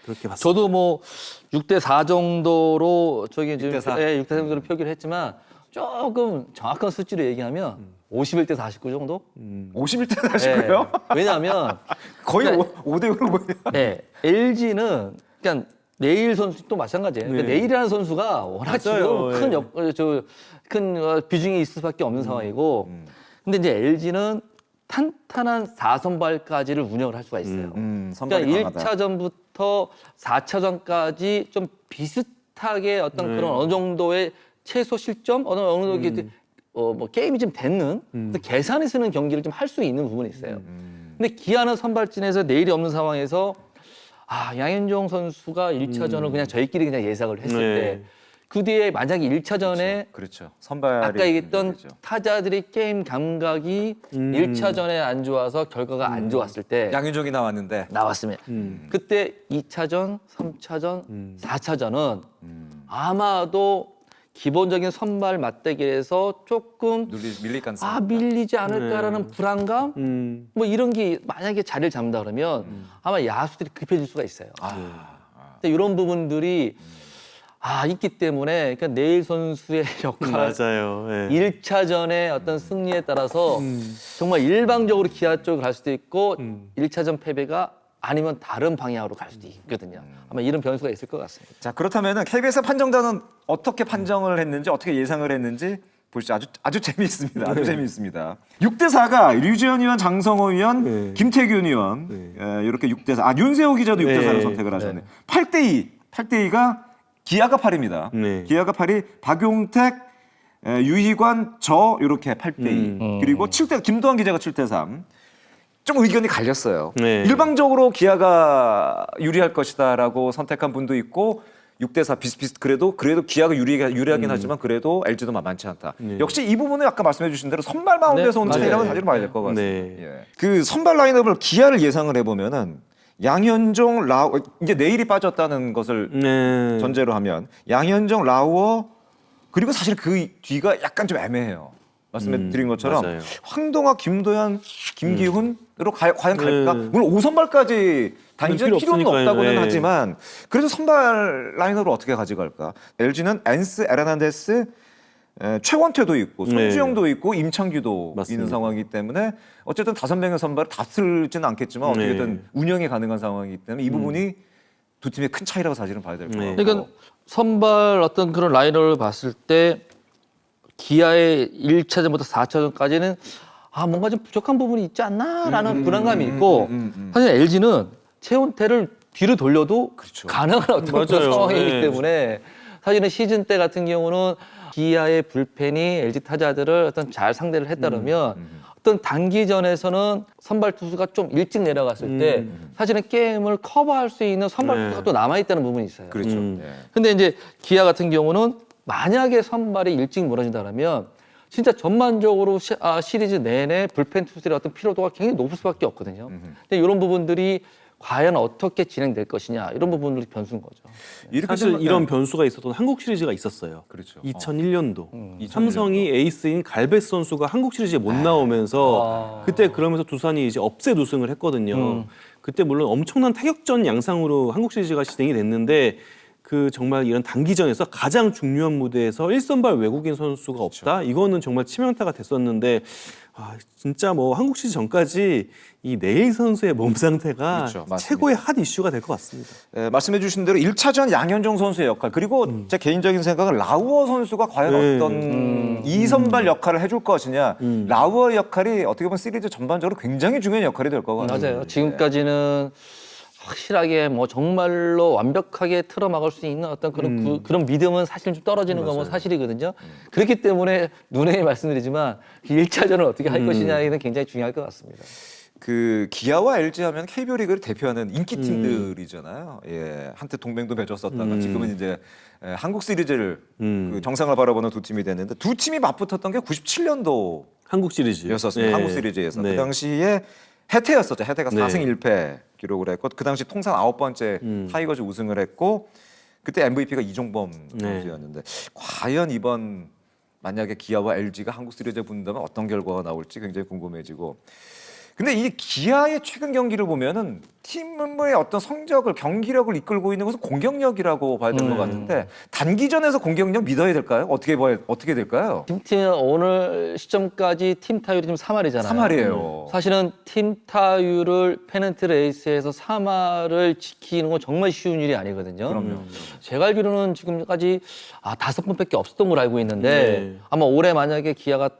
그렇게 봤습니다. 저도 뭐 6대4 정도로 저기 지금 6대4? 6대4 정도로 표기를 했지만 조금 정확한 수치로 얘기하면 51대 49 정도? 51대 49요? 왜냐하면 거의 그러니까 5대 5로 보여요. LG는 그냥 내일 선수도 마찬가지예요. 그러니까 내일이라는 선수가 워낙 맞아요. 지금 큰 비중이 있을 수밖에 없는 상황이고 근데 이제 LG는 탄탄한 4선발까지를 운영을 할 수가 있어요. 선발이 그러니까 강하다. 1차전부터 4차전까지 좀 비슷하게 어떤 그런 어느 정도의 최소 실점, 어느 정도 뭐 게임이 좀 되는 계산이 쓰는 경기를 좀 할 수 있는 부분이 있어요. 근데 기아는 선발진에서 내일이 없는 상황에서 양현종 선수가 1차전을 그냥 저희끼리 그냥 예상을 했을 때 그 뒤에 만약에 1차전에 그렇죠. 선발이 아까 얘기했던 문제죠. 타자들의 게임 감각이 1차전에 안 좋아서 결과가 안 좋았을 때 양윤종이 나왔는데 나왔으면 그때 2차전, 3차전, 4차전은 아마도 기본적인 선발 맞대결에서 조금 밀릴 가능성이 밀리지 않을까라는 불안감 뭐 이런 게 만약에 자리를 잡는다 그러면 아마 야수들이 급해질 수가 있어요. 근데 이런 부분들이 있기 때문에 그러니까 내일 선수의 역할 맞아요. 예. 1차전의 어떤 승리에 따라서 정말 일방적으로 기아 쪽으로 갈 수도 있고 1차전 패배가 아니면 다른 방향으로 갈 수도 있거든요. 아마 이런 변수가 있을 것 같습니다. 자, 그렇다면은 KBS 판정단은 어떻게 판정을 했는지 어떻게 예상을 했는지 보시죠. 아주 재미있습니다. 아주 재미있습니다. 6대4가 류지현 의원, 장성호 의원, 김태균 의원 이렇게 6대4. 윤세호 기자도 6대4를 선택을 하셨네. 8대2. 8대2가 기아가 8입니다. 기아가 8이 박용택, 유희관, 저 이렇게 8대2. 그리고 7대 김도환 기자가 7대3. 좀 의견이 갈렸어요. 일방적으로 기아가 유리할 것이다라고 선택한 분도 있고 6대4 비슷비슷 그래도 기아가 유리하긴 하지만 그래도 LG도 만만치 않다. 역시 이 부분은 아까 말씀해 주신 대로 선발 마운드에서 오는 차이라고 사실 봐야 될 것 같습니다. 예. 그 선발 라인업을 기아를 예상을 해보면은 양현종, 라우 이제 내일이 빠졌다는 것을 전제로 하면 양현종, 라우어 그리고 사실 그 뒤가 약간 좀 애매해요. 말씀드린 것처럼 맞아요. 황동학, 김도현, 김기훈으로 과연 갈까? 물론 5선발까지 단기전 필요는 없으니까요. 없다고는 하지만 그래도 선발 라인업을 어떻게 가져갈까? LG는 엔스, 에르난데스, 최원태도 있고 손주영도 있고 임창규도 맞습니다. 있는 상황이기 때문에 어쨌든 5명의 선발을 다 쓸지는 않겠지만 어떻게든 운영이 가능한 상황이기 때문에 이 부분이 두 팀의 큰 차이라고 사실은 봐야 될 것 같고. 그러니까 선발 어떤 그런 라인업을 봤을 때 기아의 1차전부터 4차전까지는 뭔가 좀 부족한 부분이 있지 않나라는 불안감이 있고 사실 LG는 최원태를 뒤로 돌려도 가능한 어떤 그런 상황이기 때문에 사실은 시즌 때 같은 경우는 기아의 불펜이 LG 타자들을 어떤 잘 상대를 했다면 어떤 단기전에서는 선발 투수가 좀 일찍 내려갔을 때 사실은 게임을 커버할 수 있는 선발 투수가 또 남아있다는 부분이 있어요. 그렇죠. 근데 이제 기아 같은 경우는 만약에 선발이 일찍 무너진다면 진짜 전반적으로 시리즈 내내 불펜 투수들의 어떤 피로도가 굉장히 높을 수밖에 없거든요. 근데 이런 부분들이 과연 어떻게 진행될 것이냐 이런 부분들이 변수인 거죠. 사실 이런 변수가 있었던 한국 시리즈가 있었어요. 그렇죠. 2001년도 삼성이 에이스인 갈베스 선수가 한국 시리즈에 못 나오면서 그때 그러면서 두산이 이제 업셋 우승을 했거든요. 그때 물론 엄청난 타격전 양상으로 한국 시리즈가 진행이 됐는데 그 정말 이런 단기전에서 가장 중요한 무대에서 1선발 외국인 선수가 없다. 이거는 정말 치명타가 됐었는데 진짜 뭐 한국 시리즈 전까지 이 네일 선수의 몸 상태가 최고의 핫 이슈가 될 것 같습니다. 말씀해 주신 대로 1차전 양현종 선수의 역할 그리고 제 개인적인 생각은 라우어 선수가 과연 어떤 2선발 역할을 해줄 것이냐 라우어 역할이 어떻게 보면 시리즈 전반적으로 굉장히 중요한 역할이 될 것 같아요. 맞아요. 지금까지는 확실하게 뭐 정말로 완벽하게 틀어막을 수 있는 어떤 그런 믿음은 사실 좀 떨어지는 건 사실이거든요. 그렇기 때문에 눈에 말씀드리지만 1차전을 어떻게 할 것이냐는 굉장히 중요할 것 같습니다. 그 기아와 LG 하면 KBO 리그를 대표하는 인기 팀들이잖아요. 예, 한때 동맹도 맺었었다가 지금은 이제 한국 시리즈를 그 정상을 바라보는 두 팀이 됐는데 두 팀이 맞붙었던 게 97년도 한국 시리즈였었습니다. 한국 시리즈에서 그 당시에 해태였었죠. 해태가 4승 1패 기록을 했고 그 당시 통산 9번째 타이거즈 우승을 했고 그때 MVP가 이종범 선수였는데 과연 이번 만약에 기아와 LG가 한국 시리즈에 붙는다면 어떤 결과가 나올지 굉장히 궁금해지고 근데 이 기아의 최근 경기를 보면은 팀의 어떤 성적을 경기력을 이끌고 있는 것은 공격력이라고 봐야 될 것 같은데 단기전에서 공격력 믿어야 될까요? 어떻게 될까요? 팀 오늘 시점까지 팀 타율이 지금 3할이잖아요. 3할이에요. 사실은 팀 타율을 페넌트 레이스에서 3할을 지키는 건 정말 쉬운 일이 아니거든요. 그럼요. 제가 알기로는 지금까지 5번밖에 없었던 걸 알고 있는데 네. 아마 올해 만약에 기아가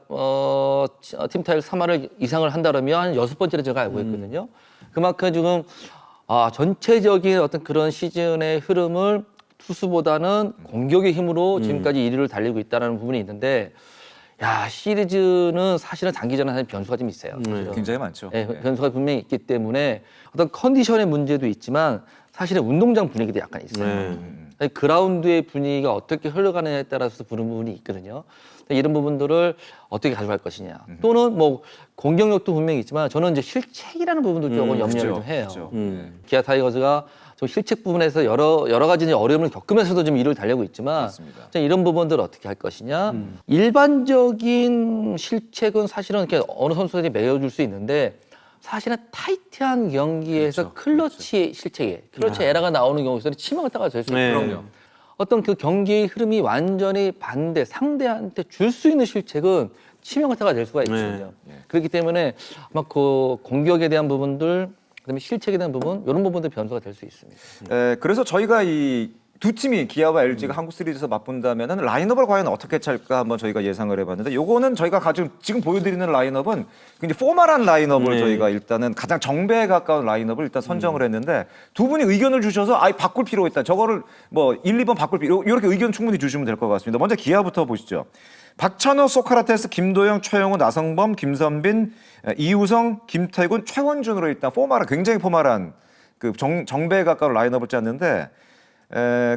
팀 타율 3할을 이상을 한다면 한 6번째로 제가 알고 있거든요. 그만큼 지금 전체적인 어떤 그런 시즌의 흐름을 투수보다는 공격의 힘으로 지금까지 1위를 달리고 있다는 부분이 있는데 시리즈는 사실은 단기전에 사실 변수가 좀 있어요. 굉장히 많죠. 네, 변수가 분명히 있기 때문에 어떤 컨디션의 문제도 있지만 사실은 운동장 분위기도 약간 있어요. 그라운드의 분위기가 어떻게 흘러가느냐에 따라서 그런 부분이 있거든요. 이런 부분들을 어떻게 가져갈 것이냐. 또는 뭐 공격력도 분명히 있지만 저는 이제 실책이라는 부분도 조금 염려를 좀 해요. 기아 타이거즈가 좀 실책 부분에서 여러 가지 어려움을 겪으면서도 좀 일을 달리고 있지만 맞습니다. 이런 부분들을 어떻게 할 것이냐. 일반적인 실책은 사실은 이렇게 어느 선수든지 메워줄 수 있는데 사실은 타이트한 경기에서 클러치 실책에 클러치 에러가 나오는 경우에는 치명타가 될 수 있거든요. 어떤 그 경기의 흐름이 완전히 반대 상대한테 줄 수 있는 실책은 치명타가 될 수가 있거든요. 그렇기 때문에 아마 그 공격에 대한 부분들 그다음에 실책에 대한 부분 이런 부분들 변수가 될 수 있습니다. 그래서 저희가 이 두 팀이 기아와 LG가 한국 시리즈에서 맞붙는다면은 라인업을 과연 어떻게 찰까 한번 저희가 예상을 해봤는데 요거는 저희가 지금 보여드리는 라인업은 굉장히 포멀한 라인업을 저희가 일단은 가장 정배에 가까운 라인업을 일단 선정을 했는데 두 분이 의견을 주셔서 바꿀 필요가 있다. 저거를 뭐 1, 2번 바꿀 필요 이렇게 의견 충분히 주시면 될 것 같습니다. 먼저 기아부터 보시죠. 박찬호, 소크라테스, 김도영, 최영우, 나성범, 김선빈, 이우성, 김태군, 최원준으로 일단 굉장히 포멀한 그 정배에 가까운 라인업을 짰는데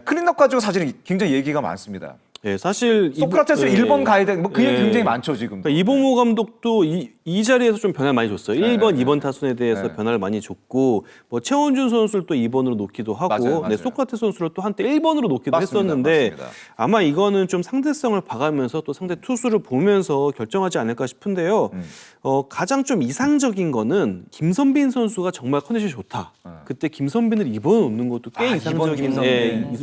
클린업 가지고 사실은 굉장히 얘기가 많습니다. 사실 소크라테스 1번 가야 돼. 뭐 그 얘기 굉장히 많죠 지금. 그러니까 이봉호 감독도 이 자리에서 좀 변화를 많이 줬어요. 1번, 2번 타순에 대해서 변화를 많이 줬고 뭐 최원준 선수를 또 2번으로 놓기도 하고 맞아요. 소크라테스 선수를 또 한때 1번으로 놓기도 맞습니다. 했었는데 맞습니다. 아마 이거는 좀 상대성을 봐가면서 또 상대 투수를 보면서 결정하지 않을까 싶은데요. 가장 좀 이상적인 거는 김선빈 선수가 정말 컨디션이 좋다. 그때 김선빈을 2번에 놓는 것도 꽤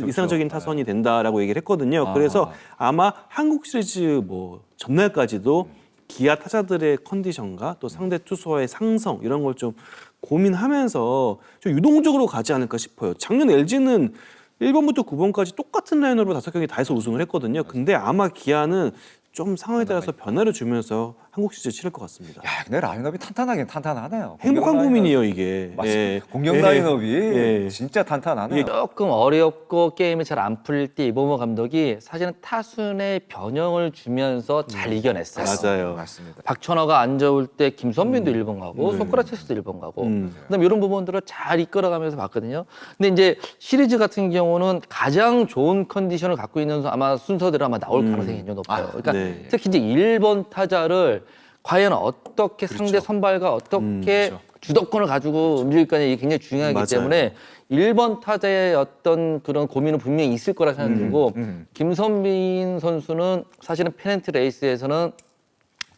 이상적인 타선이 된다라고 얘기를 했거든요. 그래서 아마 한국 시리즈 뭐 전날까지도 기아 타자들의 컨디션과 또 상대 투수와의 상성 이런 걸 좀 고민하면서 좀 유동적으로 가지 않을까 싶어요. 작년 LG는 1번부터 9번까지 똑같은 라인업으로 5경기 다 해서 우승을 했거든요. 근데 아마 기아는 좀 상황에 따라서 변화를 주면서 한국 시리즈 치를 것 같습니다. 근데 라인업이 탄탄하긴 탄탄하네요. 행복한 고민이에요 이게. 맞습니다. 공격 라인업이 진짜 탄탄하네요. 조금 어렵고 게임이 잘 안 풀릴 때 이범호 감독이 사실은 타순의 변형을 주면서 잘 이겨냈어요. 맞아요. 맞습니다. 박찬호가 안 좋을 때 김선빈도 1번 가고 소크라테스도 1번 가고 그다음에 이런 부분들을 잘 이끌어가면서 봤거든요. 근데 이제 시리즈 같은 경우는 가장 좋은 컨디션을 갖고 있는 아마 순서대로 아마 나올 가능성이 굉장히 높아요. 그러니까 특히 이제 1번 타자를 과연 어떻게 상대 선발과 어떻게 주도권을 가지고 움직일 거냐 이게 굉장히 중요하기 때문에 1번 타자의 어떤 그런 고민은 분명히 있을 거라 생각이 들고 김선빈 선수는 사실은 페넌트 레이스에서는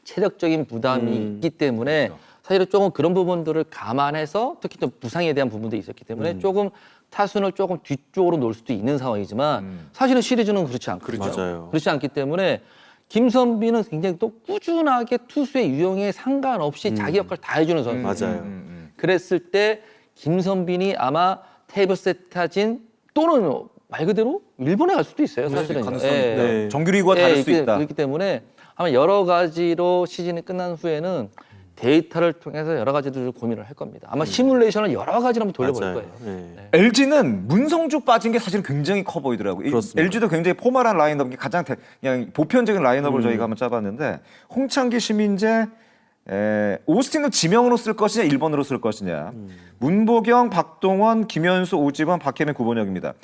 체력적인 부담이 있기 때문에 사실은 조금 그런 부분들을 감안해서 특히 또 부상에 대한 부분도 있었기 때문에 조금 타순을 조금 뒤쪽으로 놓을 수도 있는 상황이지만 사실은 시리즈는 그렇지 않거든요. 맞아요. 그렇지 않기 때문에 김선빈은 굉장히 또 꾸준하게 투수의 유형에 상관없이 자기 역할을 다 해주는 선수. 맞아요. 그랬을 때 김선빈이 아마 테이블 세타진 또는 말 그대로 일본에 갈 수도 있어요. 사실은. 가능성이 정규리그와 다를 수 있다. 그렇기 때문에 아마 여러 가지로 시즌이 끝난 후에는 데이터를 통해서 여러 가지를 고민을 할 겁니다. 아마 시뮬레이션을 여러 가지로 한번 돌려볼 맞아요. 거예요. LG는 문성주 빠진 게 사실 굉장히 커 보이더라고요. 그렇습니다. LG도 굉장히 포멀한 라인업, 가장 그냥 보편적인 라인업을 저희가 한번 짜봤는데 홍창기, 심인재, 오스틴은 지명으로 쓸 것이냐 1번으로 쓸 것이냐. 문보경, 박동원, 김현수, 오지환, 박혜민, 구본혁입니다.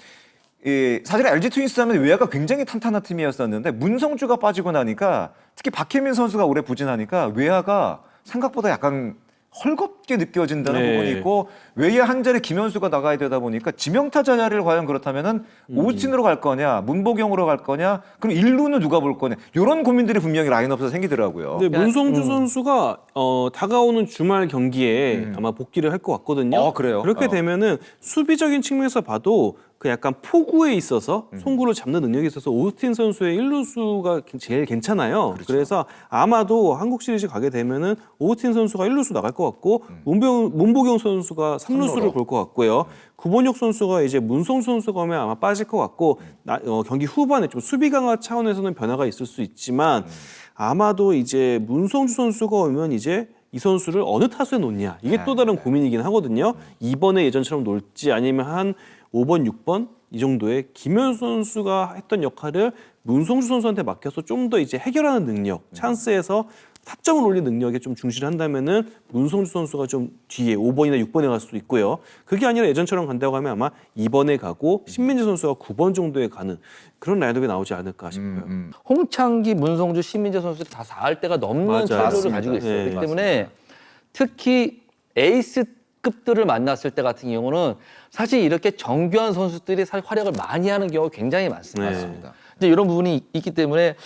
사실 LG 트윈스 하면 외야가 굉장히 탄탄한 팀이었었는데 문성주가 빠지고 나니까 특히 박혜민 선수가 올해 부진하니까 외야가 생각보다 약간 헐겁게 느껴진다는 네. 부분이 있고 외야 한 자리 김현수가 나가야 되다 보니까 지명타자 자리를 과연 그렇다면은 오스틴으로 갈 거냐 문보경으로 갈 거냐 그럼 1루는 누가 볼 거냐 이런 고민들이 분명히 라인업에서 생기더라고요. 근데 문성주 선수가 다가오는 주말 경기에 아마 복귀를 할 것 같거든요. 그래요? 그렇게 되면은 수비적인 측면에서 봐도 그 약간 포구에 있어서 송구를 잡는 능력이 있어서 오스틴 선수의 1루수가 제일 괜찮아요. 그래서 아마도 한국 시리즈 가게 되면은 오스틴 선수가 1루수 나갈 것 같고 문보경 선수가 3루수를 볼 것 같고요. 구본혁 선수가 이제 문성주 선수가 오면 아마 빠질 것 같고 경기 후반에 좀 수비 강화 차원에서는 변화가 있을 수 있지만 아마도 이제 문성주 선수가 오면 이제 이 선수를 어느 타수에 놓냐 이게 또 다른 고민이긴 하거든요. 2번에 예전처럼 놓을지 아니면 한 5번, 6번 이 정도의 김현수 선수가 했던 역할을 문성주 선수한테 맡겨서 좀 더 이제 해결하는 능력, 찬스에서 타점을 올리는 능력에 좀 중시를 한다면은 문성주 선수가 좀 뒤에 5번이나 6번에 갈 수도 있고요. 그게 아니라 예전처럼 간다고 하면 아마 2번에 가고 신민재 선수가 9번 정도에 가는 그런 라인업이 나오지 않을까 싶어요. 홍창기, 문성주, 신민재 선수들이 다 4할대가 넘는 맞아요. 타율을 맞습니다. 가지고 있어요. 네, 그렇기 때문에 특히 에이스급들을 만났을 때 같은 경우는 사실 이렇게 정교한 선수들이 사실 활약을 많이 하는 경우가 굉장히 많습니다. 네. 맞습니다. 이제 이런 부분이 있기 때문에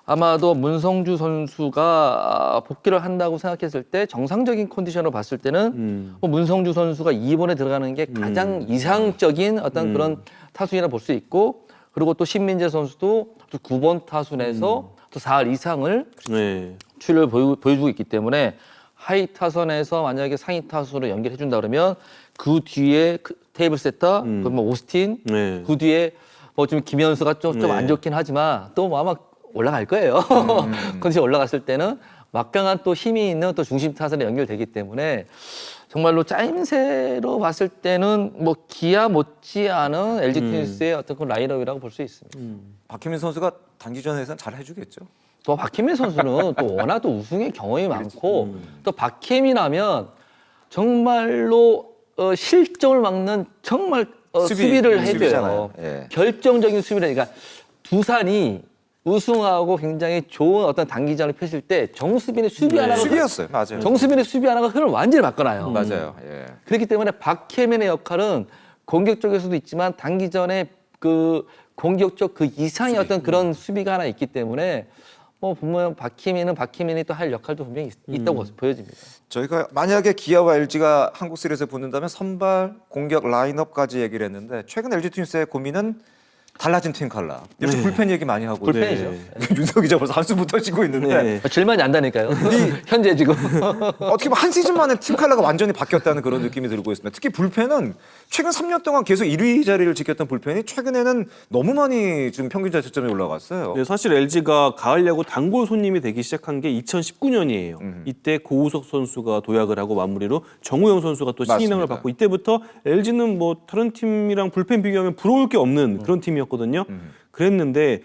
아마도 문성주 선수가 복귀를 한다고 생각했을 때 정상적인 컨디션을 봤을 때는 뭐 문성주 선수가 2번에 들어가는 게 가장 이상적인 어떤 그런 타순이라 볼 수 있고 그리고 또 신민재 선수도 또 9번 타순에서 또 4할 이상을 네. 출혈을 보여주고 있기 때문에 하이 타선에서 만약에 상위 타수로 연결해 준다 그러면 그 뒤에 테이블 세터, 그러면 오스틴, 네. 그 뒤에 뭐 좀 김현수가 좀 안 네. 좋긴 하지만 또 뭐 아마 올라갈 거예요. 컨디션 올라갔을 때는 막강한 또 힘이 있는 또 중심 타선에 연결되기 때문에 정말로 짜임새로 봤을 때는 뭐 기아 못지않은 LG 트윈스의 어떤 그 라인업이라고 볼 수 있습니다. 박혜민 선수가 단기전에서는 잘 해주겠죠. 또 박혜민 선수는 또 워낙 또 우승의 경험이 많고 또 박혜민 하면 정말로 실점을 막는 정말 수비를 해줘요. 수비잖아요. 예. 결정적인 수비를 그러니까 두산이 우승하고 굉장히 좋은 어떤 단기전을 펼칠 때 정수빈의 수비 하나가 수비였어요. 맞아요. 정수빈의 수비 하나가 흐름을 완전히 바꿔놔요. 맞아요. 예. 그렇기 때문에 박혜민의 역할은 공격적에서도 있지만 단기전에 그 공격적 그 이상의 어떤 그런 수비가 하나 있기 때문에 뭐 보면 박혜민이 또 할 역할도 분명히 있다고 보여집니다. 저희가 만약에 기아와 LG가 한국 시리즈에 붙는다면 선발, 공격, 라인업까지 얘기를 했는데 최근 LG 트윈스의 고민은 달라진 팀 칼라. 역시 불펜 얘기 많이 하고 불펜이죠. 있는데 윤석 기자 벌써 한숨부터 쉬고 있는데 네. 질만이 안다니까요. 현재 지금 어떻게 보면 한 시즌 만에 팀 칼라가 완전히 바뀌었다는 그런 느낌이 들고 있습니다. 특히 불펜은 최근 3년 동안 계속 1위 자리를 지켰던 불펜이 최근에는 너무 많이 지금 평균 자책점이 올라갔어요. 네, 사실 LG가 가을 야구 단골 손님이 되기 시작한 게 2019년이에요. 이때 고우석 선수가 도약을 하고 마무리로 정우영 선수가 또 신인왕을 맞습니다. 받고 이때부터 LG는 뭐 다른 팀이랑 불펜 비교하면 부러울 게 없는 그런 팀이었거든요. 그랬는데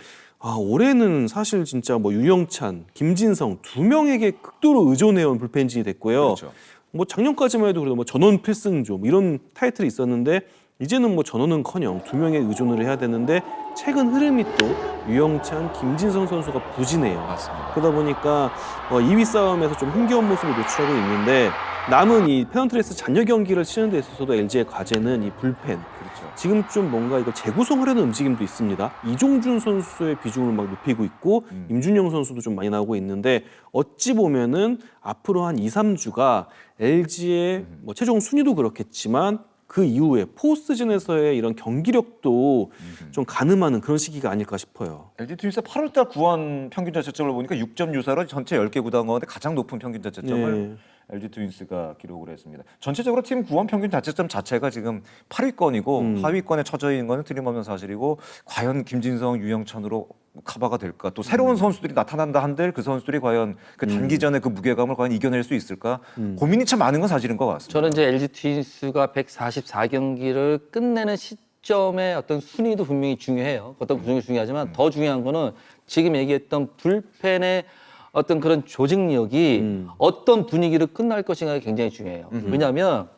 올해는 사실 진짜 뭐 유영찬, 김진성 두 명에게 극도로 의존해온 불펜진이 됐고요. 그렇죠. 뭐 작년까지만 해도 그래도 뭐 전원 필승조 뭐 이런 타이틀이 있었는데 이제는 뭐 전원은커녕 두 명에 의존을 해야 되는데 최근 흐름이 또 유영찬, 김진성 선수가 부진해요. 맞습니다. 그러다 보니까 2위 싸움에서 좀 힘겨운 모습을 노출하고 있는데 남은 이 페넌트레이스 잔여 경기를 치는 데 있어서도 LG의 과제는 이 불펜. 그렇죠. 지금 좀 뭔가 이거 재구성하려는 움직임도 있습니다. 이종준 선수의 비중을 막 높이고 있고 임준영 선수도 좀 많이 나오고 있는데 어찌 보면은 앞으로 한 2, 3주가 LG의 뭐 최종 순위도 그렇겠지만 그 이후에 포스트즌에서의 이런 경기력도 좀 가늠하는 그런 시기가 아닐까 싶어요. LG 트윈스 8월달 구원 평균 자책점을 보니까 6.64로 전체 10개 구단 가운데 가장 높은 평균 자책점을 LG 트윈스가 기록을 했습니다. 전체적으로 팀 구원 평균 자책점 자체가 지금 8위권이고 하위권에 처져 있는 것은 틀림없는 사실이고 과연 김진성, 유영찬으로 커버가 될까? 또 새로운 선수들이 나타난다 한들 그 선수들이 과연 그 단기전에 그 무게감을 과연 이겨낼 수 있을까? 고민이 참 많은 건 사실인 것 같습니다. 저는 이제 LG 트윈스가 144경기를 끝내는 시점의 어떤 순위도 분명히 중요해요. 어떤 분명히 중요하지만 더 중요한 거는 지금 얘기했던 불펜의 어떤 그런 조직력이 어떤 분위기로 끝날 것인가가 굉장히 중요해요. 왜냐하면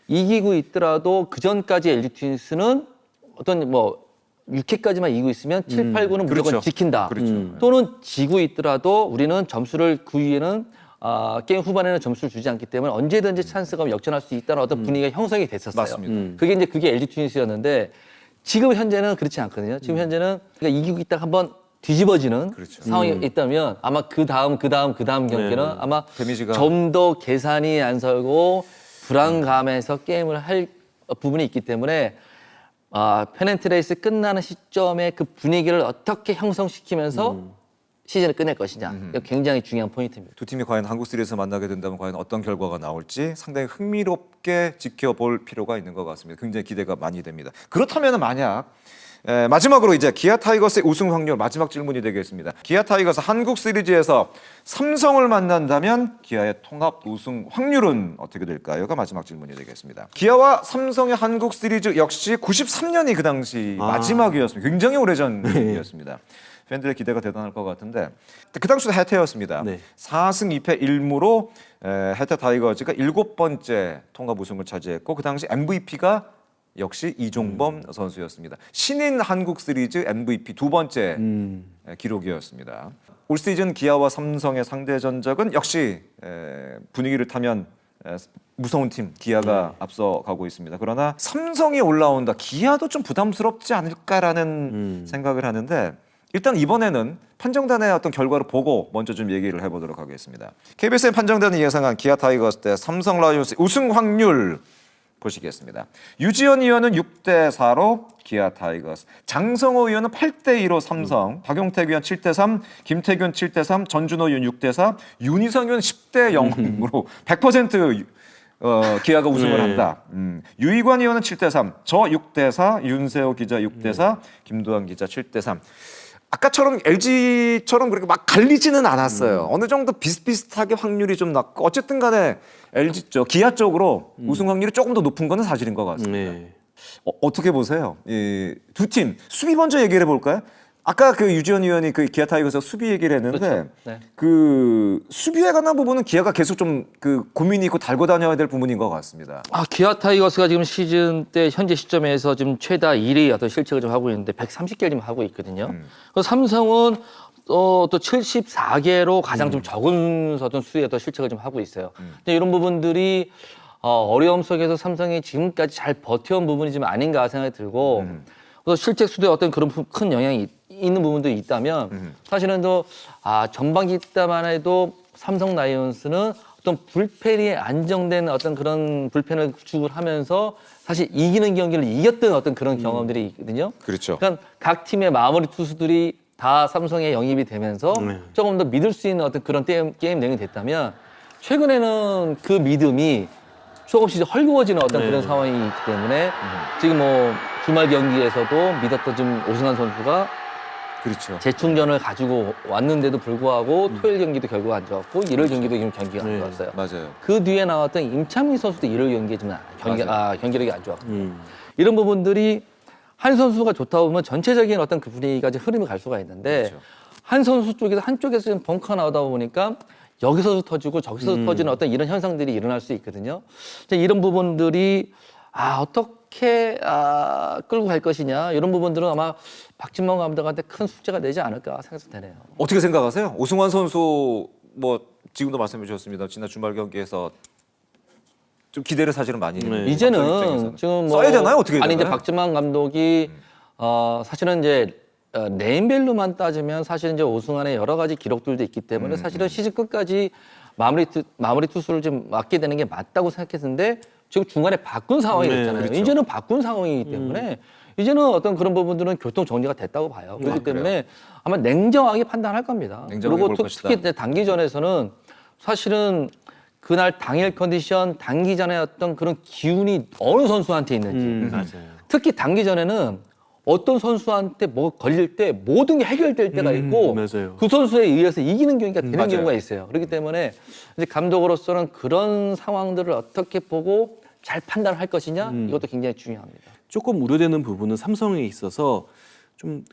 이기고 있더라도 그 전까지 LG 트윈스는 어떤 뭐 6회까지만 이기고 있으면 7, 8, 9는 무조건 그렇죠. 지킨다. 그렇죠. 또는 지고 있더라도 우리는 점수를 그 위에는 게임 후반에는 점수를 주지 않기 때문에 언제든지 찬스가 오면 역전할 수 있다는 어떤 분위기가 형성이 됐었어요. 맞습니다. 그게 LG 트윈스였는데 지금 현재는 그렇지 않거든요. 지금 현재는 그러니까 이기고 있다가 한번 뒤집어지는 그렇죠. 상황이 있다면 아마 그 다음 경기는 아마 데미지가 좀 더 계산이 안 설고 불안감에서 게임을 할 부분이 있기 때문에 페넨트레이스 끝나는 시점에 그 분위기를 어떻게 형성시키면서 시즌을 끝낼 것이냐. 이거 굉장히 중요한 포인트입니다. 두 팀이 과연 한국 시리즈에서 만나게 된다면 과연 어떤 결과가 나올지 상당히 흥미롭게 지켜볼 필요가 있는 것 같습니다. 굉장히 기대가 많이 됩니다. 그렇다면 만약 마지막으로 이제 기아 타이거스의 우승 확률 마지막 질문이 되겠습니다. 기아 타이거스 한국 시리즈에서 삼성을 만난다면 기아의 통합 우승 확률은 어떻게 될까요?가 마지막 질문이 되겠습니다. 기아와 삼성의 한국 시리즈 역시 93년이 그 당시 마지막이었습니다. 굉장히 오래전 일이었습니다. 팬들의 기대가 대단할 것 같은데 그 당시도 해태였습니다. 네. 4승 2패 1무로 해태 타이거즈가 7번째 통합 우승을 차지했고 그 당시 MVP가 역시 이종범 선수였습니다. 신인 한국 시리즈 MVP 두 번째 기록이었습니다. 올 시즌 기아와 삼성의 상대 전적은 역시 분위기를 타면 무서운 팀 기아가 앞서가고 있습니다. 그러나 삼성이 올라온다. 기아도 좀 부담스럽지 않을까라는 생각을 하는데 일단 이번에는 판정단의 어떤 결과를 보고 먼저 좀 얘기를 해보도록 하겠습니다. KBS의 판정단이 예상한 기아 타이거스 대 삼성 라이온스 우승 확률 보시겠습니다. 유지현 의원은 6대4로 기아 타이거스, 장성호 의원은 8대2로 삼성, 박용택 의원 7대3, 김태균 7대3, 전준호 의원 6대4, 윤희상 의원 10대0으로 100% 기아가 우승을 한다. 유희관 의원은 7대3, 저 6대4, 윤세호 기자 6대4, 김도환 기자 7대3. 아까처럼 LG처럼 그렇게 막 갈리지는 않았어요. 어느 정도 비슷비슷하게 확률이 좀 낮고 어쨌든 간에 LG 쪽, 기아 쪽으로 우승 확률이 조금 더 높은 건 사실인 것 같습니다. 네. 어떻게 보세요? 두 팀 수비 먼저 얘기를 해볼까요? 아까 그 유지현 의원이 그 기아 타이거스 수비 얘기를 했는데 그렇죠. 네. 그 수비에 관한 부분은 기아가 계속 좀 그 고민이 있고 달고 다녀야 될 부분인 것 같습니다. 기아 타이거스가 지금 시즌 때 현재 시점에서 지금 최다 1위 어떤 실책을 좀 하고 있는데 130개를 지금 하고 있거든요. 그래서 삼성은 또 74개로 가장 좀 적은 어떤 수의 어떤 실책을 좀 하고 있어요. 근데 이런 부분들이 어려움 속에서 삼성이 지금까지 잘 버텨온 부분이 좀 아닌가 생각이 들고 그래서 실책 수도에 어떤 그런 큰 영향이 있는 부분도 있다면 사실은 또 전반기 때만 해도 삼성 라이온스는 어떤 불펜이 안정된 어떤 그런 불펜을 구축을 하면서 사실 이기는 경기를 이겼던 어떤 그런 경험들이 있거든요. 그렇죠. 그러니까 각 팀의 마무리 투수들이 다 삼성에 영입이 되면서 조금 더 믿을 수 있는 어떤 그런 게임 내용이 됐다면 최근에는 그 믿음이 조금씩 헐거워지는 어떤 그런 상황이 있기 때문에 지금 뭐 주말 경기에서도 믿었던 지금 오승환 선수가 그렇죠. 재충전을 가지고 왔는데도 불구하고 토요일 경기도 결과가 안 좋았고 일요일 경기도 지금 경기가 안 좋았어요. 맞아요. 그 뒤에 나왔던 임창민 선수도 일요일 경기에 좀 경기력이 안 좋았고 이런 부분들이 한 선수가 좋다 보면 전체적인 어떤 그 분위기가 흐름이 갈 수가 있는데 그렇죠. 한 선수 쪽에서 한쪽에서 지금 벙커가 나오다 보니까 여기서도 터지고 저기서도 터지는 어떤 이런 현상들이 일어날 수 있거든요. 이런 부분들이 어떻게 끌고 갈 것이냐 이런 부분들은 아마 박진만 감독한테 큰 숙제가 되지 않을까 생각이 되네요. 어떻게 생각하세요? 오승환 선수 뭐 지금도 말씀해 주셨습니다. 지난 주말 경기에서 좀 기대를 사실은 많이 이제는 지금 뭐 써야 되나요? 어떻게 아니 되나요? 이제 박진만 감독이 사실은 이제 네임밸류만 따지면 사실 이제 오승환의 여러 가지 기록들도 있기 때문에 사실은 시즌 끝까지 마무리 투수를 좀 맡게 되는 게 맞다고 생각했는데 지금 중간에 바꾼 상황이 됐잖아요. 그렇죠. 이제는 바꾼 상황이기 때문에 이제는 어떤 그런 부분들은 교통 정리가 됐다고 봐요. 그렇기 때문에 아마 냉정하게 판단할 겁니다. 냉정하게 그리고 볼 것이다. 특히 이제 단기전에서는 사실은 그날 당일 컨디션, 단기전에 어떤 그런 기운이 어느 선수한테 있는지 맞아요. 특히 단기전에는 어떤 선수한테 뭐 걸릴 때 모든 게 해결될 때가 있고 맞아요. 그 선수에 의해서 이기는 경기가 되는 맞아요. 경우가 있어요. 그렇기 때문에 이제 감독으로서는 그런 상황들을 어떻게 보고 잘 판단할 것이냐 이것도 굉장히 중요합니다. 조금 우려되는 부분은 삼성에 있어서 좀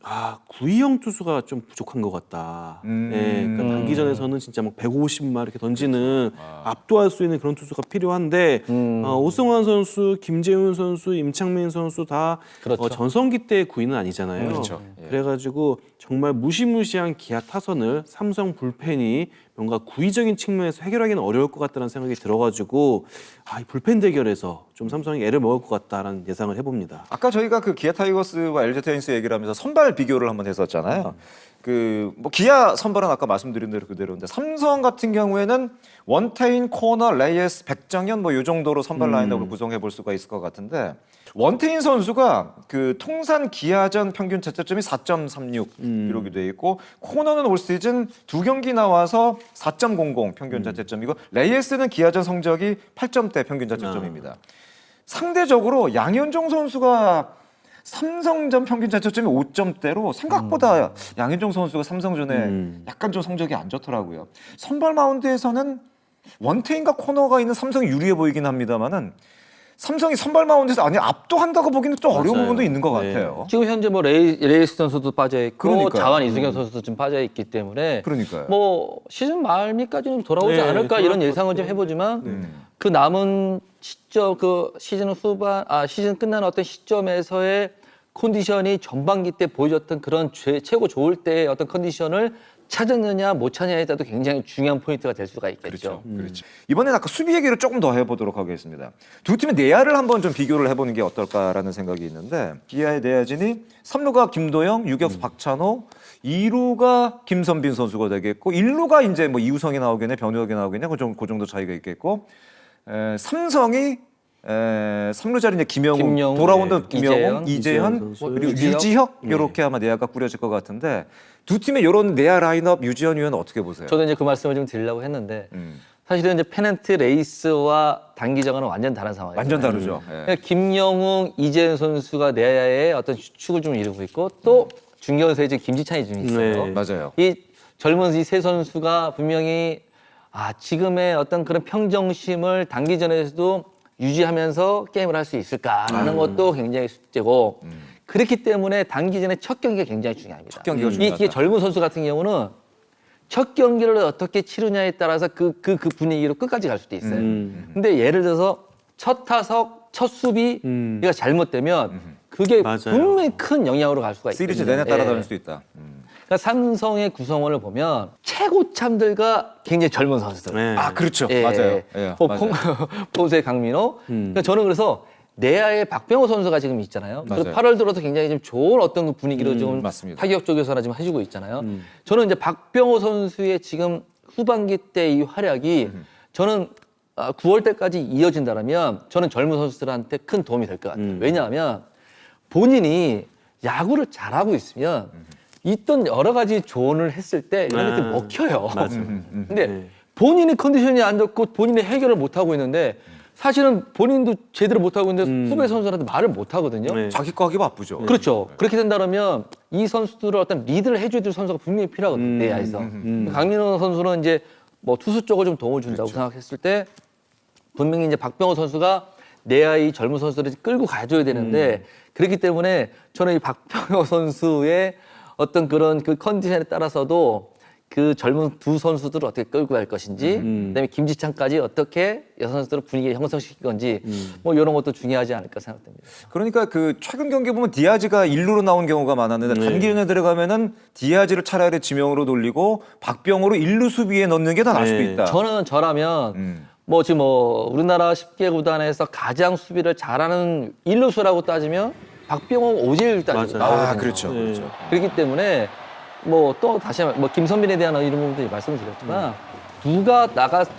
구위형 투수가 좀 부족한 것 같다. 네, 그러니까 단기전에서는 진짜 막 150만 이렇게 던지는 압도할 수 있는 그런 투수가 필요한데 오승환 선수, 김재훈 선수, 임창민 선수 다 그렇죠. 전성기 때 구위는 아니잖아요. 그렇죠. 예. 그래가지고 정말 무시무시한 기아 타선을 삼성 불펜이 뭔가 구위적인 측면에서 해결하기는 어려울 것 같다는 생각이 들어가지고 이 불펜 대결에서 좀 삼성이 애를 먹을 것 같다라는 예상을 해봅니다. 아까 저희가 그 기아 타이거스와 LG 트윈스 얘기를 하면서 선발 비교를 한번 했었잖아요. 그 뭐 기아 선발은 아까 말씀드린 대로 그대로인데 삼성 같은 경우에는 원태인, 코너, 레이스, 백정현 뭐 이 정도로 선발 라인업을 구성해 볼 수가 있을 것 같은데 원태인 선수가 그 통산 기아전 평균 자책점이 4.36 기록이 돼 있고 코너는 올 시즌 2경기 나와서 4.00 평균 자책점이고 레이스는 기아전 성적이 8점대 평균 자책점입니다. 상대적으로 양현종 선수가 삼성전 평균 자책점이 5점대로 생각보다 양현종 선수가 삼성전에 약간 좀 성적이 안 좋더라고요. 선발 마운드에서는 원태인과 코너가 있는 삼성이 유리해 보이긴 합니다만은 삼성이 선발 마운드에서 압도한다고 보기는 좀 어려운 맞아요. 부분도 있는 것 네. 같아요. 지금 현재 뭐 레이스 선수도 빠져 있고 그러니까요. 자완 이승현 선수도 좀 빠져 있기 때문에 그러니까요. 뭐 시즌 말미까지는 돌아오지 네, 않을까 이런 그럴 예상을 것 좀 같아요. 해보지만 그 남은 시점 그 시즌 후반 시즌 끝나는 어떤 시점에서의 컨디션이 전반기 때 보여줬던 그런 최고 좋을 때의 어떤 컨디션을 찾았느냐 못 찾느냐에 따라도 굉장히 중요한 포인트가 될 수가 있겠죠. 그렇죠. 이번엔 아까 수비 얘기를 조금 더 해보도록 하겠습니다. 두 팀의 내야를 한번 좀 비교를 해보는 게 어떨까라는 생각이 있는데 기아의 내야진이 3루가 김도영, 유격수 박찬호, 2루가 김선빈 선수가 되겠고 1루가 이제 뭐 이우성이 나오겠네, 변우혁이 나오겠네, 그 정도 차이가 있겠고 삼성이 3루 자리 이제 김영우 돌아온다 김영우, 이재현 선수, 그리고 유지혁? 유지혁 이렇게 아마 내야가 꾸려질 것 같은데 두 팀의 이런 내야 라인업 유지현 위원 어떻게 보세요? 저도 이제 그 말씀을 좀 드리려고 했는데 사실은 이제 페넌트 레이스와 단기전과는 완전 다른 상황이에요. 완전 다르죠. 예. 그러니까 김영웅, 이재현 선수가 내야의 어떤 축을 좀 이루고 있고 또 중견수에 지금 김지찬이 좀 있어요. 네. 맞아요. 이 젊은 이 세 선수가 분명히 지금의 어떤 그런 평정심을 단기전에서도 유지하면서 게임을 할 수 있을까라는 것도 굉장히 숙제고 그렇기 때문에 단기전에 첫 경기가 굉장히 중요합니다. 첫 경기가 중요하다. 이게 젊은 선수 같은 경우는 첫 경기를 어떻게 치르냐에 따라서 그 분위기로 끝까지 갈 수도 있어요. 근데 예를 들어서 첫 타석, 첫 수비가 잘못되면 그게 맞아요. 분명히 큰 영향으로 갈 수가 있거든요. 시리즈 내내 따라다닐 예. 수도 있다. 그러니까 삼성의 구성원을 보면 최고참들과 굉장히 젊은 선수들. 네. 아 그렇죠. 예, 맞아요. 예. 예, 뭐 맞아요. 포수의 강민호. 그러니까 저는 그래서 내야에 박병호 선수가 지금 있잖아요. 그래서 맞아요. 8월 들어서 굉장히 좀 좋은 어떤 그 분위기로 좀 맞습니다. 타격 쪽에서나 지금 해주고 있잖아요. 저는 이제 박병호 선수의 지금 후반기 때 이 활약이 저는 9월 때까지 이어진다면 저는 젊은 선수들한테 큰 도움이 될 것 같아요. 왜냐하면 본인이 야구를 잘하고 있으면 있던 여러 가지 조언을 했을 때 이런 것들이 먹혀요. 맞아요. 근데 본인이 컨디션이 안 좋고 본인이 해결을 못 하고 있는데 사실은 본인도 제대로 못 하고 있는데 후배 선수한테 말을 못 하거든요. 네. 자기 거 하기 바쁘죠. 그렇죠. 그렇게 된다면 이 선수들을 어떤 리드를 해줘야 될 선수가 분명히 필요하거든요. 내야에서. 강민호 선수는 이제 뭐 투수 쪽을 좀 도움을 준다고 생각했을 때 분명히 이제 박병호 선수가 내야의 젊은 선수들을 끌고 가줘야 되는데 그렇기 때문에 저는 이 박병호 선수의 어떤 그런 그 컨디션에 따라서도 그 젊은 두 선수들을 어떻게 끌고 갈 것인지 그다음에 김지찬까지 어떻게 여섯 선수들을 분위기를 형성시킬 건지 뭐 이런 것도 중요하지 않을까 생각됩니다. 그러니까 그 최근 경기 보면 디아즈가 1루로 나온 경우가 많았는데 단기전에 들어가면은 디아즈를 차라리 지명으로 돌리고 박병호로 1루 수비에 넣는 게 더 나을 수도 네. 있다. 저라면 뭐 지금 뭐 우리나라 10개 구단에서 가장 수비를 잘하는 일루수라고 따지면 박병호, 오재일 따지고 맞아요. 나오거든요. 그렇죠. 네. 그렇죠. 그렇기 때문에 뭐 또 다시 한번 뭐 김선빈에 대한 이런 부분들이 말씀을 드렸지만 누가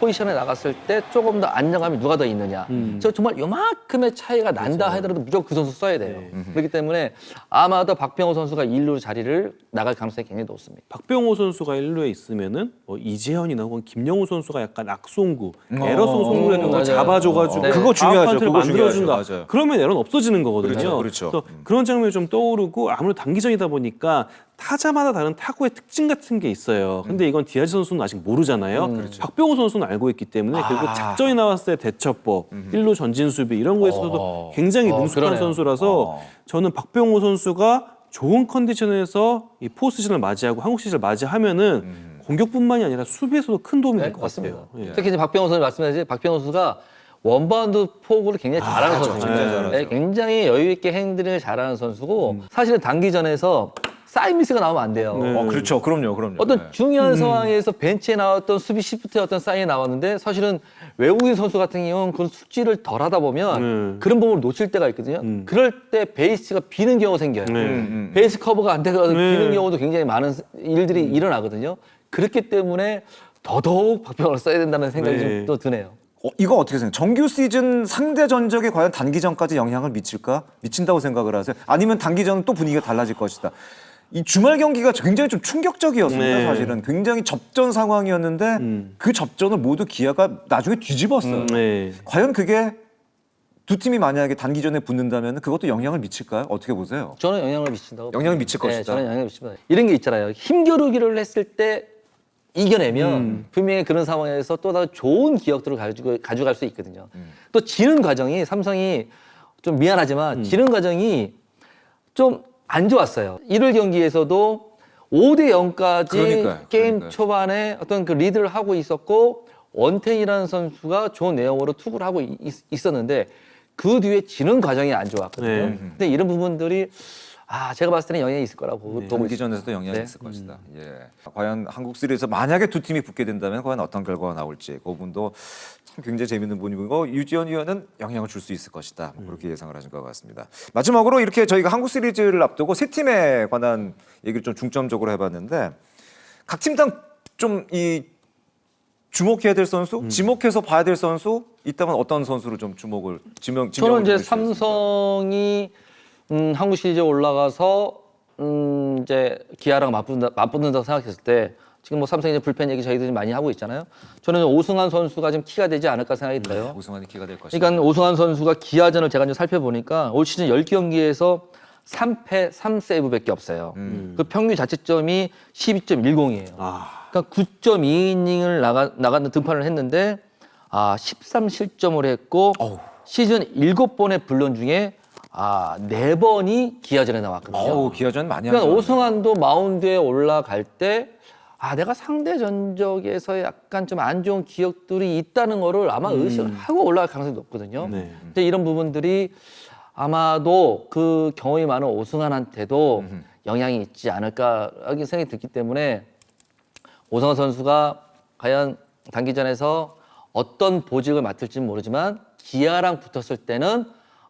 포지션에 나갔을 때 조금 더 안정감이 누가 더 있느냐. 저 정말 요만큼의 차이가 난다 하더라도 무조건 그 선수 써야 돼요. 그렇기 때문에 아마도 박병호 선수가 1루 자리를 나갈 가능성이 굉장히 높습니다. 박병호 선수가 1루에 있으면은 뭐 이재현이나 혹은 김영우 선수가 약간 악송구, 에러송 송구라는 거 맞아요. 잡아줘가지고 네. 그거 중요하죠. 아웃카운트를 그거 만들어준다. 중요하죠. 맞아요. 그러면 에러는 없어지는 거거든요. 그렇죠, 그렇죠. 그래서 그런 장면이 좀 떠오르고 아무래도 단기전이다 보니까 타자마다 다른 타구의 특징 같은 게 있어요. 근데 이건 디아즈 선수는 아직 모르잖아요. 박병호 선수는 알고 있기 때문에 그리고 작전이 나왔을 때 대처법, 1루 전진 수비 이런 거에 있어서도 굉장히 능숙한 그러네요. 선수라서 저는 박병호 선수가 좋은 컨디션에서 이 포스트 시즌을 맞이하고 한국 시즌을 맞이하면은 공격뿐만이 아니라 수비에서도 큰 도움이 될 것 맞습니다. 같아요. 예. 특히 이제 박병호 선수 말씀하신 박병호 선수가 원바운드 포구를 굉장히 잘하는 선수예요. 굉장히 잘하죠. 네, 굉장히 여유 있게 핸들을 잘하는 선수고 사실은 단기전에서 사인 미스가 나오면 안 돼요. 네. 그렇죠. 그럼요. 어떤 네. 중요한 상황에서 벤치에 나왔던 수비 시프트의 어떤 사인이 나왔는데 사실은 외국인 선수 같은 경우는 그런 숙지를 덜 하다 보면 그런 부분을 놓칠 때가 있거든요. 그럴 때 베이스가 비는 경우가 생겨요. 베이스 커버가 안 돼서 비는 경우도 굉장히 많은 일들이 일어나거든요. 그렇기 때문에 더더욱 박병호를 써야 된다는 생각이 좀 또 드네요. 이거 어떻게 생각해요? 정규 시즌 상대 전적에 과연 단기전까지 영향을 미친다고 생각을 하세요? 아니면 단기전은 또 분위기가 달라질 것이다. 이 주말 경기가 굉장히 좀 충격적이었습니다. 네. 사실은 굉장히 접전 상황이었는데 그 접전을 모두 기아가 나중에 뒤집었어요. 네. 과연 그게 두 팀이 만약에 단기전에 붙는다면 그것도 영향을 미칠까요? 어떻게 보세요? 저는 영향을 미친다고. 영향을 미칠 것이다. 저는 영향을 미칩니다. 이런 게 있잖아요. 힘겨루기를 했을 때 이겨내면 분명히 그런 상황에서 또 더 좋은 기억들을 가져갈 수 있거든요. 또 지는 과정이 삼성이 좀 미안하지만 지는 과정이 좀 안 좋았어요. 1월 경기에서도 5대 0까지 게임 그러니까요. 초반에 어떤 그 리드를 하고 있었고 원텐이라는 선수가 좋은 내용으로 투구를 하고 있었는데 그 뒤에 지는 과정이 안 좋았거든요. 네. 근데 이런 부분들이 제가 봤을 때는 영향이 있을 거라고 보고 있습니다. 단기전에서도 영향이 네. 있을 것이다. 예. 과연 한국 시리즈에서 만약에 두 팀이 붙게 된다면 과연 어떤 결과가 나올지 그 부분도 참 굉장히 재밌는 부분이고 유지현 위원은 영향을 줄 수 있을 것이다. 그렇게 예상을 하신 것 같습니다. 마지막으로 이렇게 저희가 한국 시리즈를 앞두고 세 팀에 관한 얘기를 좀 중점적으로 해봤는데 각 팀당 좀 이 주목해야 될 선수, 지목해서 봐야 될 선수 있다면 어떤 선수를 좀 주목을 저는 지명을 이제 해주실 수 있습니까? 삼성이 한국 시리즈에 올라가서 이제 기아랑 맞붙는다고 생각했을 때 지금 뭐 삼성 이제 불펜 얘기 저희들이 많이 하고 있잖아요. 저는 오승환 선수가 지금 키가 되지 않을까 생각이 들어요. 오승환이 키가 될 것이다. 그러니까 오승환 선수가 기아전을 제가 좀 살펴보니까 올 시즌 10경기에서 3패 3세이브밖에 없어요. 그 평균 자책점이 12.10이에요. 그러니까 9.2이닝을 나가는 등판을 했는데 13실점을 했고 시즌 7번의 불런 중에 4번이 기아전에 나왔거든요. 기아전 많이 그러니까 하죠. 오승환도 마운드에 올라갈 때 내가 상대 전적에서 약간 좀 안 좋은 기억들이 있다는 거를 아마 의식을 하고 올라갈 가능성이 높거든요. 네. 근데 이런 부분들이 아마도 그 경험이 많은 오승환한테도 영향이 있지 않을까 하는 생각이 들기 때문에 오승환 선수가 과연 단기전에서 어떤 보직을 맡을지는 모르지만 기아랑 붙었을 때는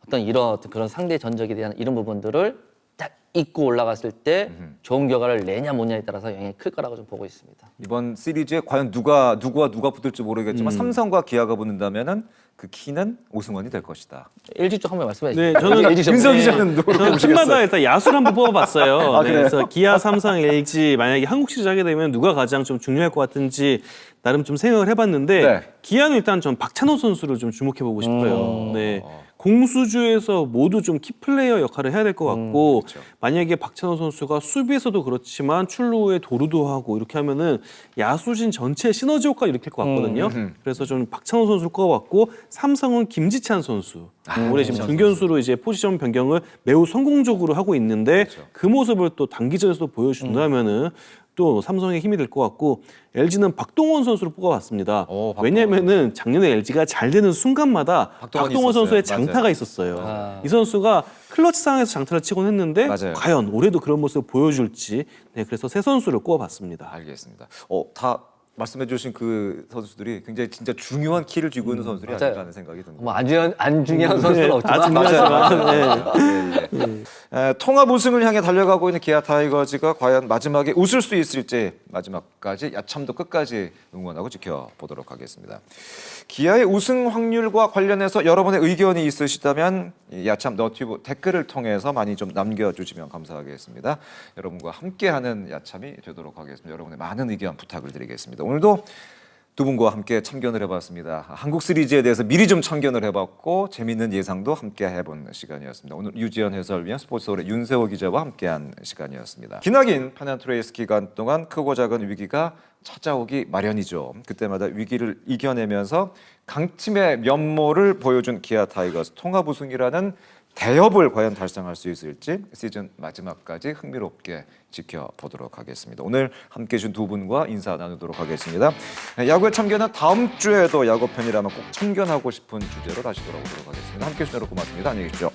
어떤 이런 그런 상대 전적에 대한 이런 부분들을 딱 잊고 올라갔을 때 좋은 결과를 내냐 못냐에 따라서 영향이 클 거라고 좀 보고 있습니다. 이번 시리즈에 과연 누가 붙을지 모르겠지만 삼성과 기아가 붙는다면은 그 키는 오승환이 될 것이다. LG 쪽 한번 말씀해 주시죠. 네, 저는 LG 쪽. 민석 기자는 누구로 저는 보시겠어요? 팀마다 일단 야수를 한번 뽑아봤어요. 아, 네, 그래요? 그래서 기아, 삼성, LG 만약에 한국 시리즈 하게 되면 누가 가장 좀 중요할 것 같은지 나름 좀 생각을 해봤는데 네. 기아는 일단 전 박찬호 선수를 좀 주목해보고 싶어요. 네. 공수주에서 모두 좀 키플레이어 역할을 해야 될 것 같고 그렇죠. 만약에 박찬호 선수가 수비에서도 그렇지만 출루에 도루도 하고 이렇게 하면은 야수진 전체 시너지 효과 일으킬 것 같거든요. 그래서 좀 박찬호 선수를 꼽아봤고 삼성은 김지찬 선수. 올해 지금 중견수로 이제 포지션 변경을 매우 성공적으로 하고 있는데 그 모습을 또 단기전에서도 보여준다면은 또 삼성의 힘이 될 것 같고 LG는 박동원 선수를 뽑아봤습니다. 박동원. 왜냐면은 작년에 LG가 잘 되는 순간마다 박동원이 박동원 선수의 있었어요. 장타가 있었어요. 이 선수가 클러치 상황에서 장타를 치곤 했는데 맞아요. 과연 올해도 그런 모습을 보여줄지 그래서 세 선수를 꼽아봤습니다. 알겠습니다. 다 말씀해주신 그 선수들이 굉장히 진짜 중요한 키를 쥐고 있는 선수들이 맞아요. 아닌가 하는 생각이 듭니다. 뭐 안 중요한 선수는 없지만 중요하지만 통합 우승을 향해 달려가고 있는 기아 타이거즈가 과연 마지막에 웃을 수 있을지 마지막까지 야참도 끝까지 응원하고 지켜보도록 하겠습니다. 기아의 우승 확률과 관련해서 여러분의 의견이 있으시다면 이 야참 너튜브 댓글을 통해서 많이 좀 남겨주시면 감사하겠습니다. 여러분과 함께하는 야참이 되도록 하겠습니다. 여러분의 많은 의견 부탁을 드리겠습니다. 오늘도 두 분과 함께 참견을 해봤습니다. 한국 시리즈에 대해서 미리 좀 참견을 해봤고 재미있는 예상도 함께 해본 시간이었습니다. 오늘 유지연 해설위원, 스포츠홀의 윤세호 기자와 함께한 시간이었습니다. 기나긴 페넌트레이스 기간 동안 크고 작은 위기가 찾아오기 마련이죠. 그때마다 위기를 이겨내면서 강팀의 면모를 보여준 기아 타이거스 통합 우승이라는 대업을 과연 달성할 수 있을지 시즌 마지막까지 흥미롭게 지켜보도록 하겠습니다. 오늘 함께해 주신 두 분과 인사 나누도록 하겠습니다. 야구의 참견은 다음 주에도 야구편이라면 꼭 참견하고 싶은 주제로 다시 돌아오도록 하겠습니다. 함께해 주신 여러분 고맙습니다. 안녕히 계십시오.